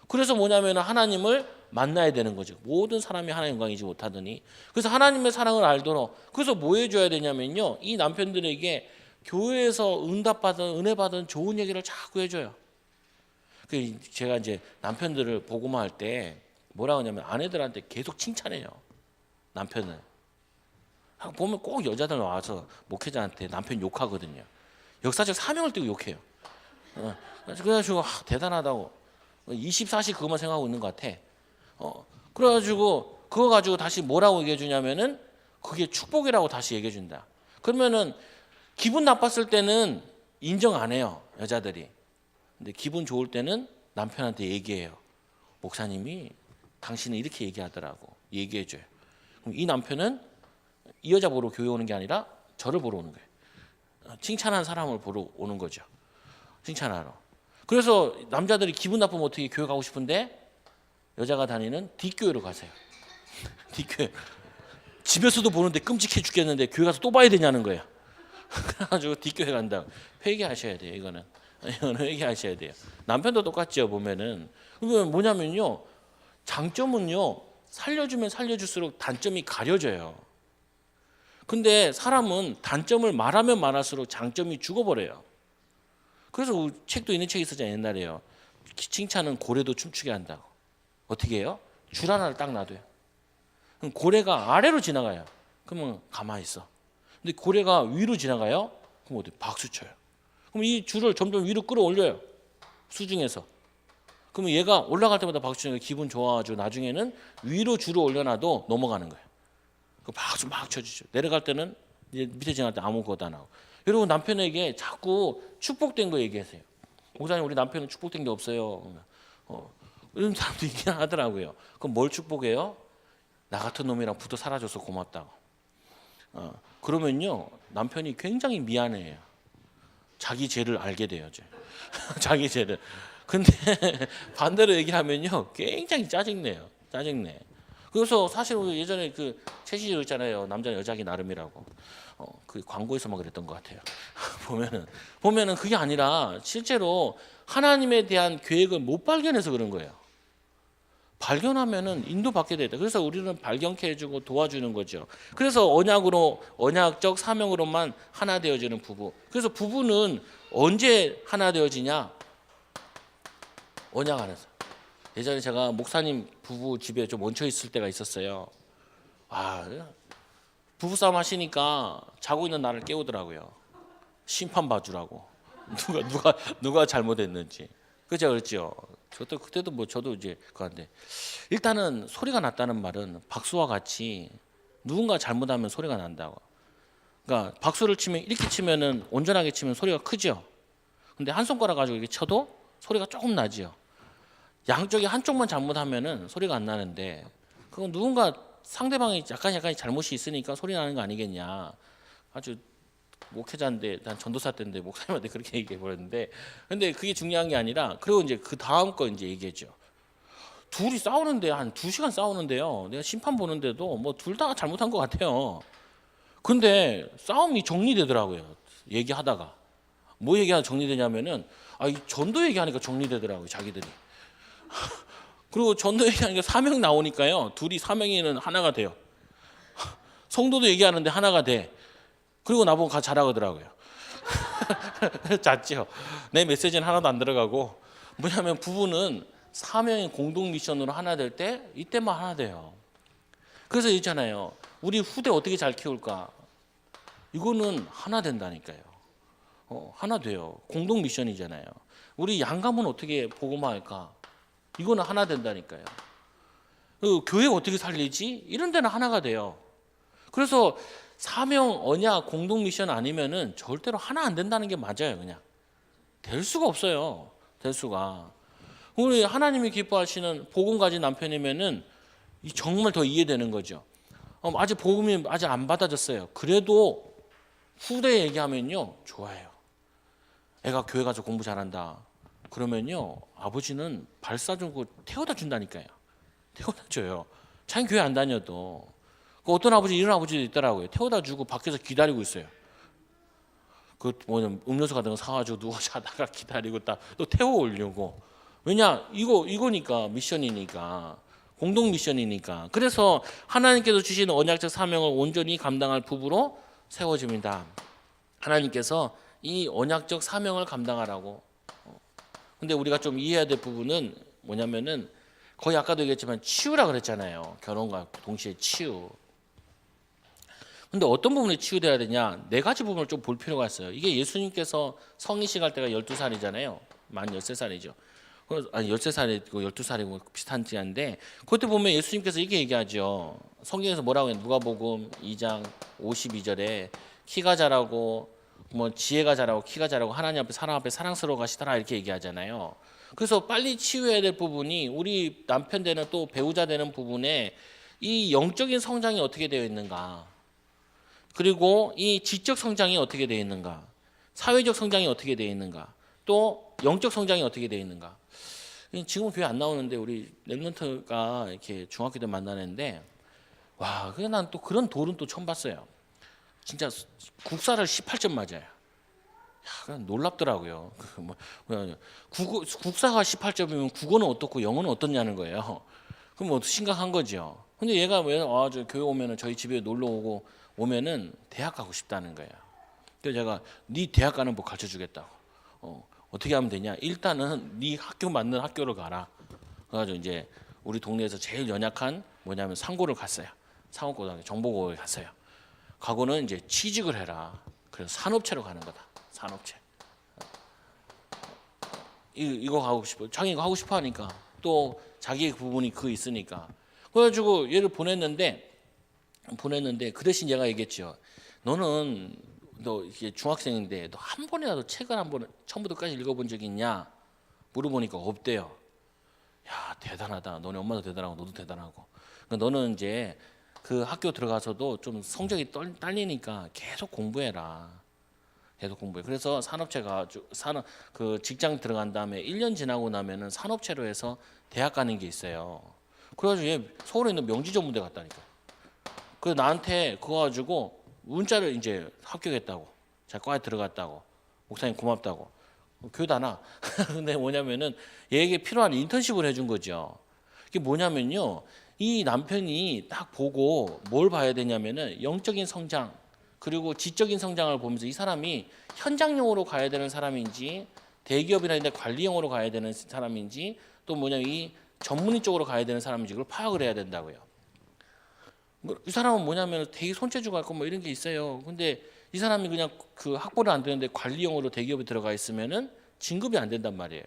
그래서 뭐냐면 하나님을 만나야 되는 거죠. 모든 사람이 하나님 영광이지 못하더니. 그래서 하나님의 사랑을 알도록, 그래서 뭐 해줘야 되냐면요, 이 남편들에게 교회에서 응답받은 은혜 받은 좋은 얘기를 자꾸 해줘요. 제가 이제 남편들을 복음화할 때 뭐라고 하냐면 아내들한테 계속 칭찬해요. 남편을 보면 꼭 여자들 와서 목회자한테 남편 욕하거든요. 역사적 사명을 띠고 욕해요. 그래가지고 대단하다고 24시 그것만 생각하고 있는 것 같아. 그래가지고 그거 가지고 다시 뭐라고 얘기해 주냐면은 그게 축복이라고 다시 얘기해 준다. 그러면은 기분 나빴을 때는 인정 안 해요, 여자들이. 근데 기분 좋을 때는 남편한테 얘기해요. 목사님이 당신은 이렇게 얘기하더라고. 얘기해 줘요. 그럼 이 남편은 이 여자 보러 교회 오는 게 아니라 저를 보러 오는 거예요. 칭찬한 사람을 보러 오는 거죠. 칭찬하러. 그래서 남자들이 기분 나쁘면 어떻게 교회 가고 싶은데 여자가 다니는 뒷교회로 가세요. 뒷교회. 집에서도 보는데 끔찍해 죽겠는데 교회 가서 또 봐야 되냐는 거예요. 그래가지고 뒷교회 간다. 회개하셔야 돼요. 이거는 회개하셔야 돼요. 남편도 똑같죠. 보면은. 그러면 뭐냐면요, 장점은요, 살려주면 살려줄수록 단점이 가려져요. 근데 사람은 단점을 말하면 말할수록 장점이 죽어버려요. 그래서 책도 있는 책이 있었잖아요, 옛날에요. 칭찬은 고래도 춤추게 한다고. 어떻게 해요? 줄 하나를 딱 놔둬요. 그럼 고래가 아래로 지나가요. 그러면 가만히 있어. 근데 고래가 위로 지나가요? 그럼 어디 박수 쳐요. 그럼 이 줄을 점점 위로 끌어올려요. 수중에서. 그러면 얘가 올라갈 때마다 박수 치는 거 기분 좋아가지고 나중에는 위로 줄을 올려놔도 넘어가는 거예요. 그 박수 막 쳐주죠. 내려갈 때는 이제 밑에 지나갈 때 아무것도 안 하고. 여러분 남편에게 자꾸 축복된 거 얘기하세요. 목사님 우리 남편은 축복된 게 없어요. 이런 사람도 있긴 하더라고요. 그럼 뭘 축복해요? 나 같은 놈이랑 붙어 살아줘서 고맙다고. 그러면요 남편이 굉장히 미안해요. 자기 죄를 알게 돼요. 자기 죄를. 근데 반대로 얘기하면요 굉장히 짜증내요. 짜증내. 그래서 사실 예전에 그 최시절 있잖아요. 남자는 여자기 나름이라고. 그 광고에서만 그랬던 것 같아요. 보면은 그게 아니라 실제로 하나님에 대한 계획을 못 발견해서 그런 거예요. 발견하면은 인도받게 되다. 그래서 우리는 발견케 해주고 도와주는 거죠. 그래서 언약적 사명으로만 하나 되어지는 부부. 그래서 부부는 언제 하나 되어지냐? 언약 안에서. 예전에 제가 목사님 부부 집에 좀 얹혀 있을 때가 있었어요. 부부싸움 하시니까 자고 있는 나를 깨우더라고요. 심판 봐주라고. 누가 잘못했는지. 그죠, 그렇죠. 그때도 뭐 저도 이제 그런데 일단은 소리가 났다는 말은 박수와 같이 누군가 잘못하면 소리가 난다고. 그러니까 박수를 치면 이렇게 치면은 온전하게 치면 소리가 크죠. 근데 한 손가락 가지고 이렇게 쳐도 소리가 조금 나지요. 양쪽에 한쪽만 잘못하면은 소리가 안 나는데 그건 누군가 상대방이 약간 잘못이 있으니까 소리 나는 거 아니겠냐. 아주 목회자인데 난 전도사 때인데 목사님한테 그렇게 얘기해 버렸는데 근데 그게 중요한 게 아니라 그리고 이제 그 다음 거 이제 얘기했죠. 둘이 싸우는데 한 2시간 싸우는데요. 내가 심판 보는데도 뭐 둘 다 잘못한 것 같아요. 근데 싸움이 정리되더라고요. 얘기하다가 뭐 얘기하다 정리되냐면은 이 전도 얘기하니까 정리되더라고요. 자기들이. 그리고 전도 얘기하니까 사명 나오니까요. 둘이 사명에는 하나가 돼요. 성도도 얘기하는데 하나가 돼. 그리고 나보고 같이 자라더라고요. 잤죠. 내 메시지는 하나도 안 들어가고 뭐냐면 부부는 사명의 공동 미션으로 하나 될 때 이때만 하나 돼요. 그래서 있잖아요. 우리 후대 어떻게 잘 키울까? 이거는 하나 된다니까요. 하나 돼요. 공동 미션이잖아요. 우리 양가문 어떻게 복음화할까? 이거는 하나 된다니까요. 교회 어떻게 살리지? 이런 데는 하나가 돼요. 그래서 사명, 언약, 공동 미션 아니면은 절대로 하나 안 된다는 게 맞아요. 그냥 될 수가 없어요. 될 수가. 우리 하나님이 기뻐하시는 복음 가진 남편이면은 정말 더 이해되는 거죠. 아직 복음이 아직 안 받아졌어요. 그래도 후대 얘기하면요 좋아해요. 애가 교회 가서 공부 잘한다. 그러면요 아버지는 발 싸주고 태워다 준다니까요. 태워다 줘요. 자기 교회 안 다녀도. 어떤 아버지 이런 아버지도 있더라고요. 태워다 주고 밖에서 기다리고 있어요. 그 뭐냐 음료수 같은 거 사가지고 누워 자다가 기다리고 딱 또 태워 오려고. 왜냐 이거니까 미션이니까 공동 미션이니까. 그래서 하나님께서 주신 언약적 사명을 온전히 감당할 부부로 세워집니다. 하나님께서 이 언약적 사명을 감당하라고. 근데 우리가 좀 이해해야 될 부분은 뭐냐면은 거의 아까도 얘기했지만 치유라 그랬잖아요. 결혼과 동시에 치유. 근데 어떤 부분에 치유돼야 되냐? 네 가지 부분을 좀 볼 필요가 있어요. 이게 예수님께서 성인식 할 때가 12살이잖아요. 만 13살이죠. 아니 13살이고 12살이고 비슷한 때인데 그때 보면 예수님께서 이렇게 얘기하죠. 성경에서 뭐라고 해요? 누가복음 2장 52절에 키가 자라고 뭐 지혜가 자라고 키가 자라고 하나님 앞에 사람 앞에 사랑스러워 가시더라 이렇게 얘기하잖아요. 그래서 빨리 치유해야 될 부분이 우리 남편 되는 또 배우자 되는 부분에 이 영적인 성장이 어떻게 되어 있는가, 그리고 이 지적 성장이 어떻게 되어 있는가, 사회적 성장이 어떻게 되어 있는가, 또 영적 성장이 어떻게 되어 있는가. 지금은 교회 안 나오는데 우리 랩런트가 이렇게 중학교 때 만나는데 와, 그게 난 또 그런 돌은 또 처음 봤어요. 진짜 국사를 18점 맞아요. 야, 놀랍더라고요. 국사가 18점이면 국어는 어떻고 영어는 어떻냐는 거예요. 그럼 뭐 심각한 거죠. 근데 얘가 왜 저 교회 오면은 저희 집에 놀러 오면은 대학 가고 싶다는 거예요. 그래서 제가 네 대학 가는 법 가르쳐 주겠다고. 어떻게 하면 되냐? 일단은 네 학교 맞는 학교를 가라. 그래가지고 이제 우리 동네에서 제일 연약한 뭐냐면 상고를 갔어요. 상고고등학교 정보고에 갔어요. 가고는 이제 취직을 해라. 그래서 산업체로 가는 거다. 산업체. 이거 가고 싶어. 자기가 하고 싶어 하니까 또 자기 부분이 그 있으니까. 그래가지고 얘를 보냈는데 그 대신 얘가 얘기했죠. 너 이게 중학생인데 너 한 번이라도 책을 한 번 처음부터 끝까지 읽어본 적이 있냐? 물어보니까 없대요. 야, 대단하다. 너네 엄마도 대단하고 너도 대단하고. 그러니까 너는 이제 그 학교 들어가서도 좀 성적이 딸리니까 계속 공부해라. 계속 공부해. 그래서 산업체가 그 직장 들어간 다음에 1년 지나고 나면은 산업체로 해서 대학 가는 게 있어요. 그래가지고 얘 서울에 있는 명지전문대 갔다니까. 그 나한테 그거 가지고 문자를 이제 합격했다고, 자 과에 들어갔다고, 목사님 고맙다고. 교회도 안 와. 근데 뭐냐면은 얘에게 필요한 인턴십을 해준 거죠. 이게 뭐냐면요, 이 남편이 딱 보고 뭘 봐야 되냐면은 영적인 성장 그리고 지적인 성장을 보면서 이 사람이 현장용으로 가야 되는 사람인지 대기업이나 이런 데 관리용으로 가야 되는 사람인지 또 뭐냐면 이 전문의 쪽으로 가야 되는 사람인지 그걸 파악을 해야 된다고요. 이 사람은 뭐냐면 되게 손재주가 있고 뭐 이런 게 있어요. 근데 이 사람이 그냥 그 학벌은 안 되는데 관리용으로 대기업에 들어가 있으면은 진급이 안 된단 말이에요.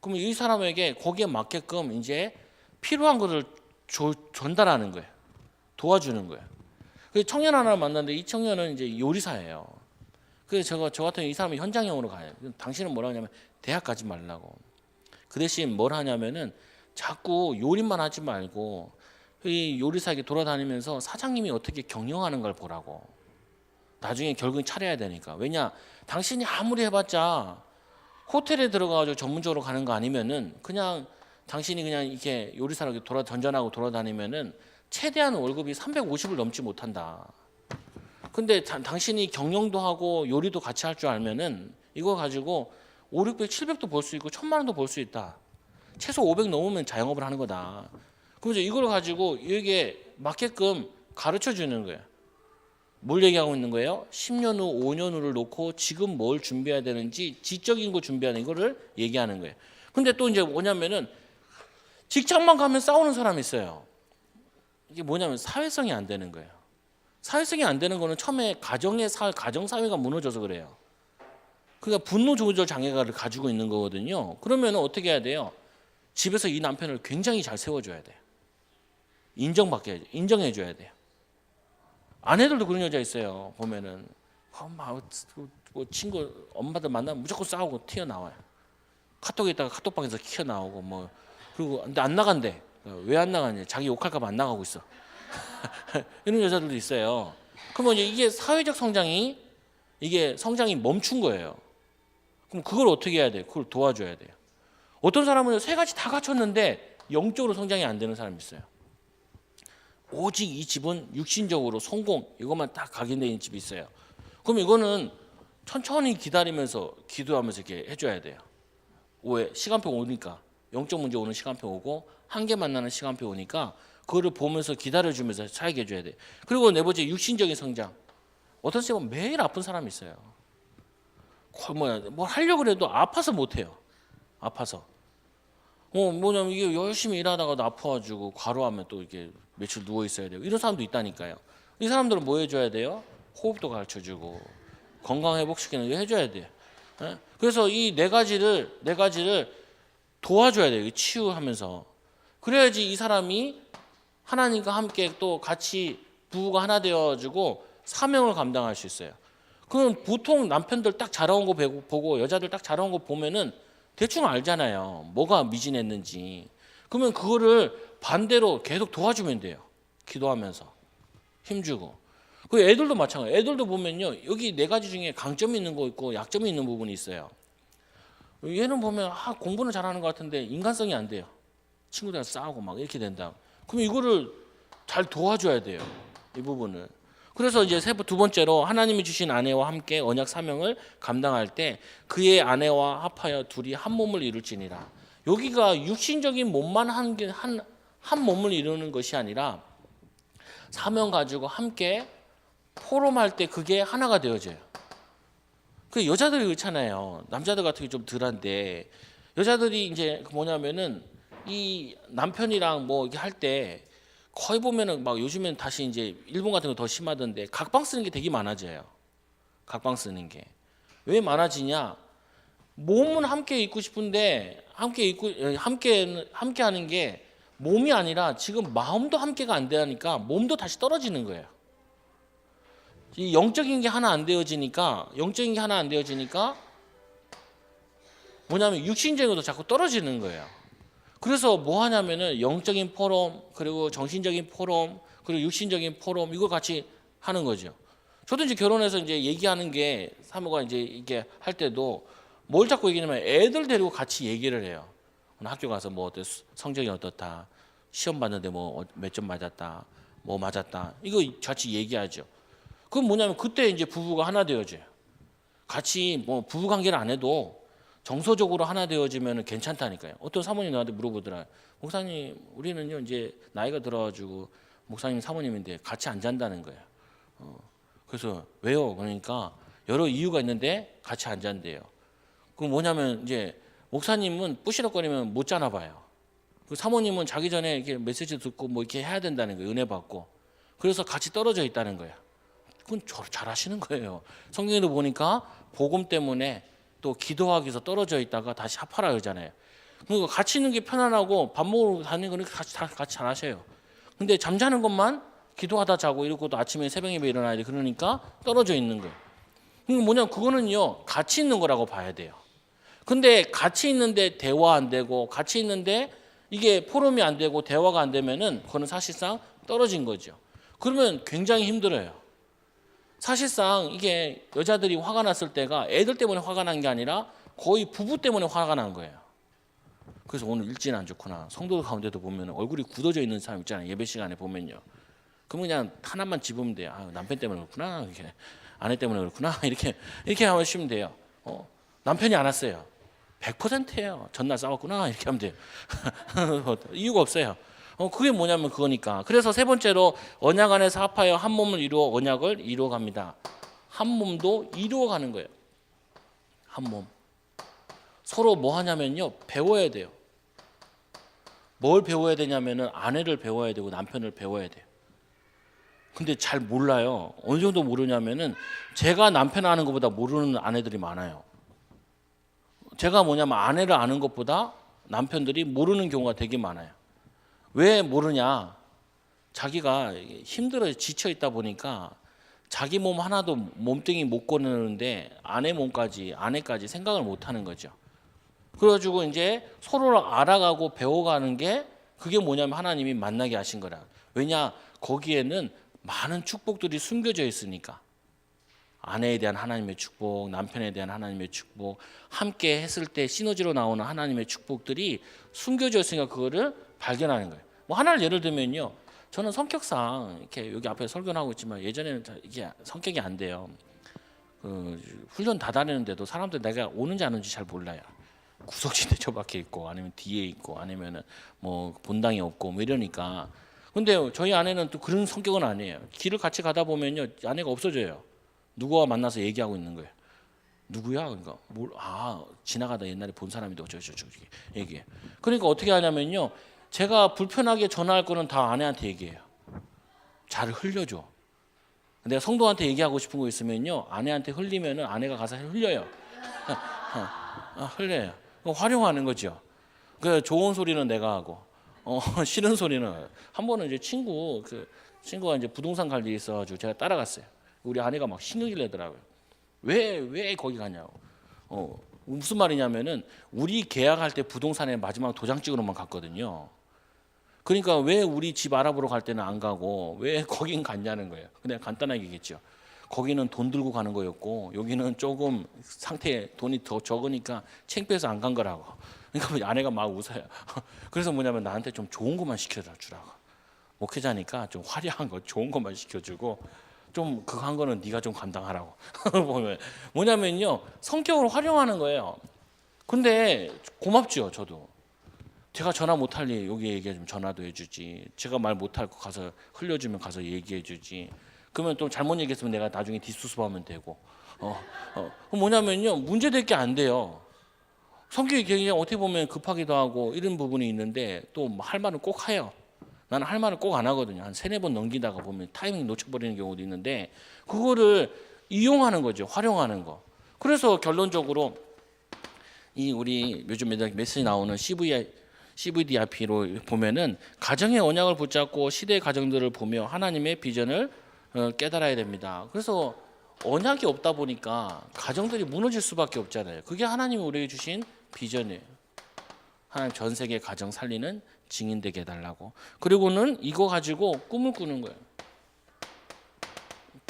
그러면 이 사람에게 거기에 맞게끔 이제 필요한 것을 전달하는 거예요. 도와주는 거예요. 그래서 청년 하나를 만났는데 이 청년은 이제 요리사예요. 그래서 저 같은 이 사람이 현장형으로 가요. 당신은 뭐라고 하냐면 대학 가지 말라고. 그 대신 뭘 하냐면은 자꾸 요리만 하지 말고 이 요리사에게 돌아다니면서 사장님이 어떻게 경영하는 걸 보라고. 나중에 결국엔 차려야 되니까. 왜냐, 당신이 아무리 해봤자 호텔에 들어가가지고 전문적으로 가는 거 아니면은 그냥 당신이 그냥 이렇게 요리사로 전전하고 돌아다니면은 최대한 월급이 350을 넘지 못한다. 근데 당신이 경영도 하고 요리도 같이 할 줄 알면은 이거 가지고 5, 600, 700도 벌 수 있고 1000만 원도 벌 수 있다. 최소 500 넘으면 자영업을 하는 거다. 그래서 이걸 가지고 이게 맞게끔 가르쳐 주는 거예요. 뭘 얘기하고 있는 거예요? 10년 후, 5년 후를 놓고 지금 뭘 준비해야 되는지 지적인 거 준비하는 이거를 얘기하는 거예요. 근데 또 이제 뭐냐면은 직장만 가면 싸우는 사람이 있어요. 이게 뭐냐면 사회성이 안 되는 거예요. 사회성이 안 되는 거는 처음에 가정 사회가 무너져서 그래요. 그러니까 분노 조절 장애를 가지고 있는 거거든요. 그러면 어떻게 해야 돼요? 집에서 이 남편을 굉장히 잘 세워줘야 돼요. 인정해줘야 돼요. 아내들도 그런 여자 있어요. 보면은 뭐 친구 엄마들 만나면 무조건 싸우고 튀어나와요. 카톡에 있다가 카톡방에서 튀어나오고 뭐 그리고 근데 안 나간대. 왜 안 나가냐? 자기 욕할까 봐 안 나가고 있어. 이런 여자들도 있어요. 그러면 이게 사회적 성장이 멈춘 거예요. 그럼 그걸 어떻게 해야 돼요? 그걸 도와줘야 돼요. 어떤 사람은 세 가지 다 갖췄는데 영적으로 성장이 안 되는 사람이 있어요. 오직 이 집은 육신적으로 성공 이것만 딱 각인되어 있는 집이 있어요. 그럼 이거는 천천히 기다리면서 기도하면서 이렇게 해줘야 돼요. 왜? 시간표 오니까 영적 문제 오는 시간표 오고 한계 만나는 시간표 오니까 그거를 보면서 기다려주면서 차이게 해줘야 돼. 그리고 네 번째 육신적인 성장. 어떤 사람은 매일 아픈 사람이 있어요. 뭘 하려고 해도 아파서 못해요. 아파서. 뭐냐면 이게 열심히 일하다가도 아파가지고 과로하면 또 이게 며칠 누워 있어야 되고 이런 사람도 있다니까요. 이 사람들은 뭐 해줘야 돼요? 호흡도 가르쳐주고 건강 회복시키는 거 해줘야 돼요. 예? 그래서 이 네 가지를 도와줘야 돼요. 치유하면서. 그래야지 이 사람이 하나님과 함께 또 같이 부부가 하나 되어가지고 사명을 감당할 수 있어요. 그럼 보통 남편들 딱 자라온 거 보고 여자들 딱 자라온 거 보면은 대충 알잖아요. 뭐가 미진했는지. 그러면 그거를 반대로 계속 도와주면 돼요. 기도하면서 힘주고. 그 애들도 마찬가지예요. 애들도 보면요, 여기 네 가지 중에 강점이 있는 거 있고 약점이 있는 부분이 있어요. 얘는 보면 공부는 잘하는 것 같은데 인간성이 안 돼요. 친구들이랑 싸우고 막 이렇게 된다. 그럼 이거를 잘 도와줘야 돼요. 이 부분을. 그래서 이제 두 번째로 하나님이 주신 아내와 함께 언약 사명을 감당할 때 그의 아내와 합하여 둘이 한 몸을 이룰지니라. 여기가 육신적인 몸만 한 몸을 이루는 것이 아니라 사명 가지고 함께 포럼할 때 그게 하나가 되어져요. 그 여자들이 그렇잖아요. 남자들 같은 게 좀 덜한데 여자들이 이제 뭐냐면은 이 남편이랑 뭐 이렇게 할 때 거의 보면은 막 요즘엔 다시 이제 일본 같은 거 더 심하던데 각방 쓰는 게 되게 많아져요. 각방 쓰는 게 왜 많아지냐? 몸은 함께 있고 싶은데 함께 하는 게 몸이 아니라 지금 마음도 함께가 안 되니까 몸도 다시 떨어지는 거예요. 이 영적인 게 하나 안 되어지니까 뭐냐면 육신적인 것도 자꾸 떨어지는 거예요. 그래서 뭐 하냐면은 영적인 포럼 그리고 정신적인 포럼 그리고 육신적인 포럼 이걸 같이 하는 거죠. 저도 이제 결혼해서 이제 얘기하는 게 사모가 이제 이게 할 때도 뭘 자꾸 얘기하냐면 애들 데리고 같이 얘기를 해요. 오늘 학교 가서 뭐 어때 성적이 어떻다 시험 봤는데 뭐 몇 점 맞았다 뭐 맞았다 이거 같이 얘기하죠. 그건 뭐냐면 그때 이제 부부가 하나 되어져요. 같이 뭐 부부 관계를 안 해도 정서적으로 하나 되어지면 괜찮다니까요. 어떤 사모님 나한테 물어보더라. 목사님, 우리는요 이제 나이가 들어가지고 목사님 사모님인데 같이 안 잔다는 거예요. 그래서 왜요? 그러니까 여러 이유가 있는데 같이 안 잔대요. 그 뭐냐면 이제 목사님은 뿌시럭거리면 못 자나 봐요. 그 사모님은 자기 전에 이렇게 메시지 듣고 뭐 이렇게 해야 된다는 거예요. 은혜 받고. 그래서 같이 떨어져 있다는 거예요. 그건 잘하시는 거예요. 성경에도 보니까 복음 때문에 또 기도하기 위해서 떨어져 있다가 다시 합하라 그러잖아요. 그러니까 같이 있는 게 편안하고 밥 먹으러 다니는 거는 같이 잘하셔요. 근데 잠자는 것만 기도하다 자고 이러고도 아침에 새벽에 일어나야 돼. 그러니까 떨어져 있는 거예요. 그러니까 뭐냐면 그거는요 같이 있는 거라고 봐야 돼요. 근데 같이 있는데 대화 안 되고 같이 있는데 이게 포럼이 안 되고 대화가 안 되면은 그거는 사실상 떨어진 거죠. 그러면 굉장히 힘들어요. 사실상 이게 여자들이 화가 났을 때가 애들 때문에 화가 난 게 아니라 거의 부부 때문에 화가 난 거예요. 그래서 오늘 일진 안 좋구나. 성도 가운데도 보면 얼굴이 굳어져 있는 사람 있잖아요. 예배 시간에 보면요. 그럼 그냥 하나만 집으면 돼요. 남편 때문에 그렇구나. 이렇게 아내 때문에 그렇구나. 이렇게 하시면 돼요. 남편이 안 왔어요. 100%예요. 전날 싸웠구나. 이렇게 하면 돼요. 이유가 없어요. 그게 뭐냐면 그거니까. 그래서 세 번째로 언약 안에서 합하여 한 몸을 이루어 언약을 이루어갑니다. 한 몸도 이루어가는 거예요. 한 몸. 서로 뭐 하냐면요. 배워야 돼요. 뭘 배워야 되냐면은 아내를 배워야 되고 남편을 배워야 돼요. 근데 잘 몰라요. 어느 정도 모르냐면은 제가 남편 아는 것보다 모르는 아내들이 많아요. 제가 뭐냐면 아내를 아는 것보다 남편들이 모르는 경우가 되게 많아요. 왜 모르냐? 자기가 힘들어 지쳐 있다 보니까 자기 몸 하나도 몸뚱이 못 꺼내는데 아내까지 생각을 못 하는 거죠. 그래가지고 이제 서로를 알아가고 배워가는 게 그게 뭐냐면 하나님이 만나게 하신 거라. 왜냐? 거기에는 많은 축복들이 숨겨져 있으니까. 아내에 대한 하나님의 축복, 남편에 대한 하나님의 축복, 함께 했을 때 시너지로 나오는 하나님의 축복들이 숨겨져 있으니까 그거를 발견하는 거예요. 뭐 하나를 예를 들면요, 저는 성격상 이렇게 여기 앞에 설교를 하고 있지만 예전에는 이게 성격이 안 돼요. 훈련 다 다니는데도 사람들 내가 오는지 안 오는지 잘 몰라요. 구석진에 처박혀 있고 아니면 뒤에 있고 아니면은 뭐 본당이 없고 뭐 이러니까. 근데 저희 아내는 또 그런 성격은 아니에요. 길을 같이 가다 보면요 아내가 없어져요. 누구와 만나서 얘기하고 있는 거예요. 누구야? 그러니까 지나가다 옛날에 본 사람인데 어쩌저쩌 얘기해. 그러니까 어떻게 하냐면요 제가 불편하게 전화할 거는 다 아내한테 얘기해요. 잘 흘려줘. 내가 성도한테 얘기하고 싶은 거 있으면요 아내한테 흘리면은 아내가 가서 흘려요. 흘려요. 활용하는 거죠. 그 좋은 소리는 내가 하고 싫은 소리는 한 번은 이제 친구가 이제 부동산 갈 일이 있어가지고 제가 따라갔어요. 우리 아내가 막 신경질 내더라고요. 왜 거기 가냐고. 무슨 말이냐면은 우리 계약할 때 부동산에 마지막 도장 찍으러만 갔거든요. 그러니까 왜 우리 집 알아보러 갈 때는 안 가고 왜 거긴 갔냐는 거예요. 그냥 간단하게 얘기했죠. 거기는 돈 들고 가는 거였고 여기는 조금 상태에 돈이 더 적으니까 창피해서 안 간 거라고. 그러니까 아내가 막 웃어요. 그래서 뭐냐면 나한테 좀 좋은 것만 시켜주라고. 목회자니까 좀 화려한 거 좋은 것만 시켜주고 좀 그거 한 거는 네가 좀 감당하라고. 보면 뭐냐면요 성격으로 활용하는 거예요. 근데 고맙죠 저도. 제가 전화 못할 일 여기 얘기해 주면 전화도 해주지. 제가 말 못할 거 가서 흘려주면 가서 얘기해 주지. 그러면 또 잘못 얘기했으면 내가 나중에 뒷수습하면 되고. 뭐냐면요 문제될 게 안 돼요. 성격이 굉장히 어떻게 보면 급하기도 하고 이런 부분이 있는데 또 할 말은 꼭 해요. 나는 할 말을 꼭 안 하거든요. 한 3-4번 넘기다가 보면 타이밍 놓쳐버리는 경우도 있는데 그거를 이용하는 거죠. 활용하는 거. 그래서 결론적으로 이 우리 요즘 메시지 나오는 CVDIP로 보면은 가정의 언약을 붙잡고 시대의 가정들을 보며 하나님의 비전을 깨달아야 됩니다. 그래서 언약이 없다 보니까 가정들이 무너질 수밖에 없잖아요. 그게 하나님이 우리에게 주신 비전이에요. 하나님 전 세계 가정 살리는 증인 되게 해달라고. 그리고는 이거 가지고 꿈을 꾸는 거예요.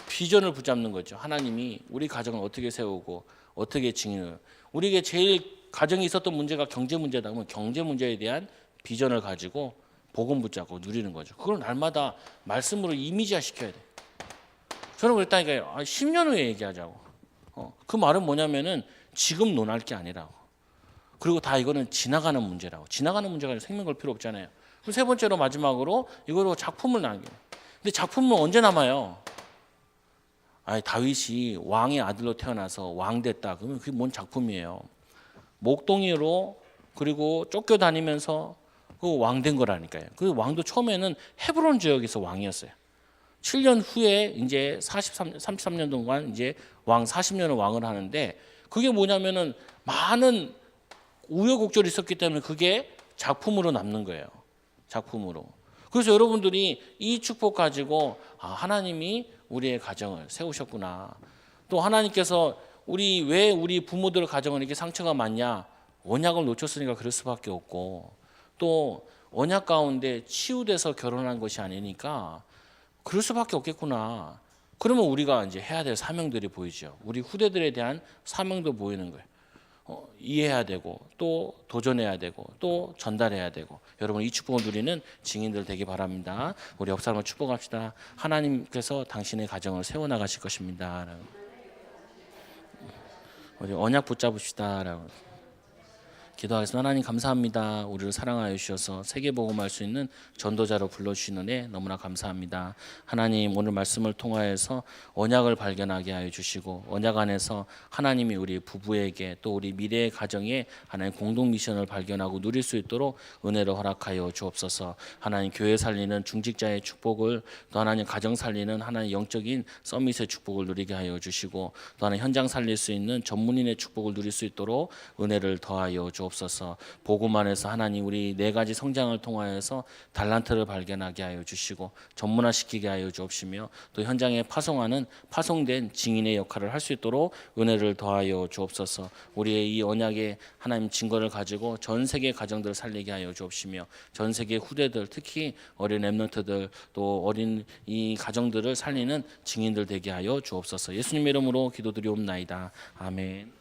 비전을 붙잡는 거죠. 하나님이 우리 가정을 어떻게 세우고 어떻게 증인을. 우리에게 제일 가정이 있었던 문제가 경제 문제다 그러면 경제 문제에 대한 비전을 가지고 복음 붙잡고 누리는 거죠. 그걸 날마다 말씀으로 이미지화 시켜야 돼. 저는 그랬다니까요. 10년 후에 얘기하자고. 그 말은 뭐냐면은 지금 논할 게 아니라고. 그리고 다 이거는 지나가는 문제라고. 지나가는 문제가 아니라 생명 걸 필요 없잖아요. 그럼 세 번째로 마지막으로 이거로 작품을 남겨요. 근데 작품은 언제 남아요? 다윗이 왕의 아들로 태어나서 왕 됐다. 그러면 그게 뭔 작품이에요? 목동이로 그리고 쫓겨다니면서 그 왕 된 거라니까요. 그 왕도 처음에는 헤브론 지역에서 왕이었어요. 7년 후에 이제 33년 동안 이제 왕 40년을 왕을 하는데 그게 뭐냐면은 많은 우여곡절이 있었기 때문에 그게 작품으로 남는 거예요. 작품으로. 그래서 여러분들이 이 축복 가지고 하나님이 우리의 가정을 세우셨구나. 또 하나님께서 왜 우리 부모들 가정은 이렇게 상처가 많냐? 언약을 놓쳤으니까 그럴 수밖에 없고 또 언약 가운데 치유돼서 결혼한 것이 아니니까 그럴 수밖에 없겠구나. 그러면 우리가 이제 해야 될 사명들이 보이죠. 우리 후대들에 대한 사명도 보이는 거예요. 이해해야 되고 또 도전해야 되고 또 전달해야 되고 여러분 이 축복을 누리는 증인들 되기 바랍니다. 우리 옆 사람을 축복합시다. 하나님께서 당신의 가정을 세워나가실 것입니다. 우리 언약 붙잡읍시다. 기도하겠습니다. 하나님 감사합니다. 우리를 사랑하여 주셔서 세계복음할 수 있는 전도자로 불러주시는 애 너무나 감사합니다. 하나님 오늘 말씀을 통하여서 언약을 발견하게 하여 주시고 언약 안에서 하나님이 우리 부부에게 또 우리 미래의 가정에 하나님 공동 미션을 발견하고 누릴 수 있도록 은혜를 허락하여 주옵소서. 하나님 교회 살리는 중직자의 축복을 또 하나님 가정 살리는 하나님 영적인 서밋의 축복을 누리게 하여 주시고 또 하나님 현장 살릴 수 있는 전문인의 축복을 누릴 수 있도록 은혜를 더하여 주옵소서. 복음 안에서 하나님 우리 4가지 성장을 통하여서 달란트를 발견하게 하여 주시고 전문화시키게 하여 주옵시며 또 현장에 파송된 증인의 역할을 할 수 있도록 은혜를 더하여 주옵소서. 우리의 이 언약의 하나님 증거를 가지고 전 세계 가정들을 살리게 하여 주옵시며 전 세계 후대들 특히 어린 렘넌트들 또 어린 이 가정들을 살리는 증인들 되게 하여 주옵소서. 예수님 이름으로 기도드리옵나이다. 아멘.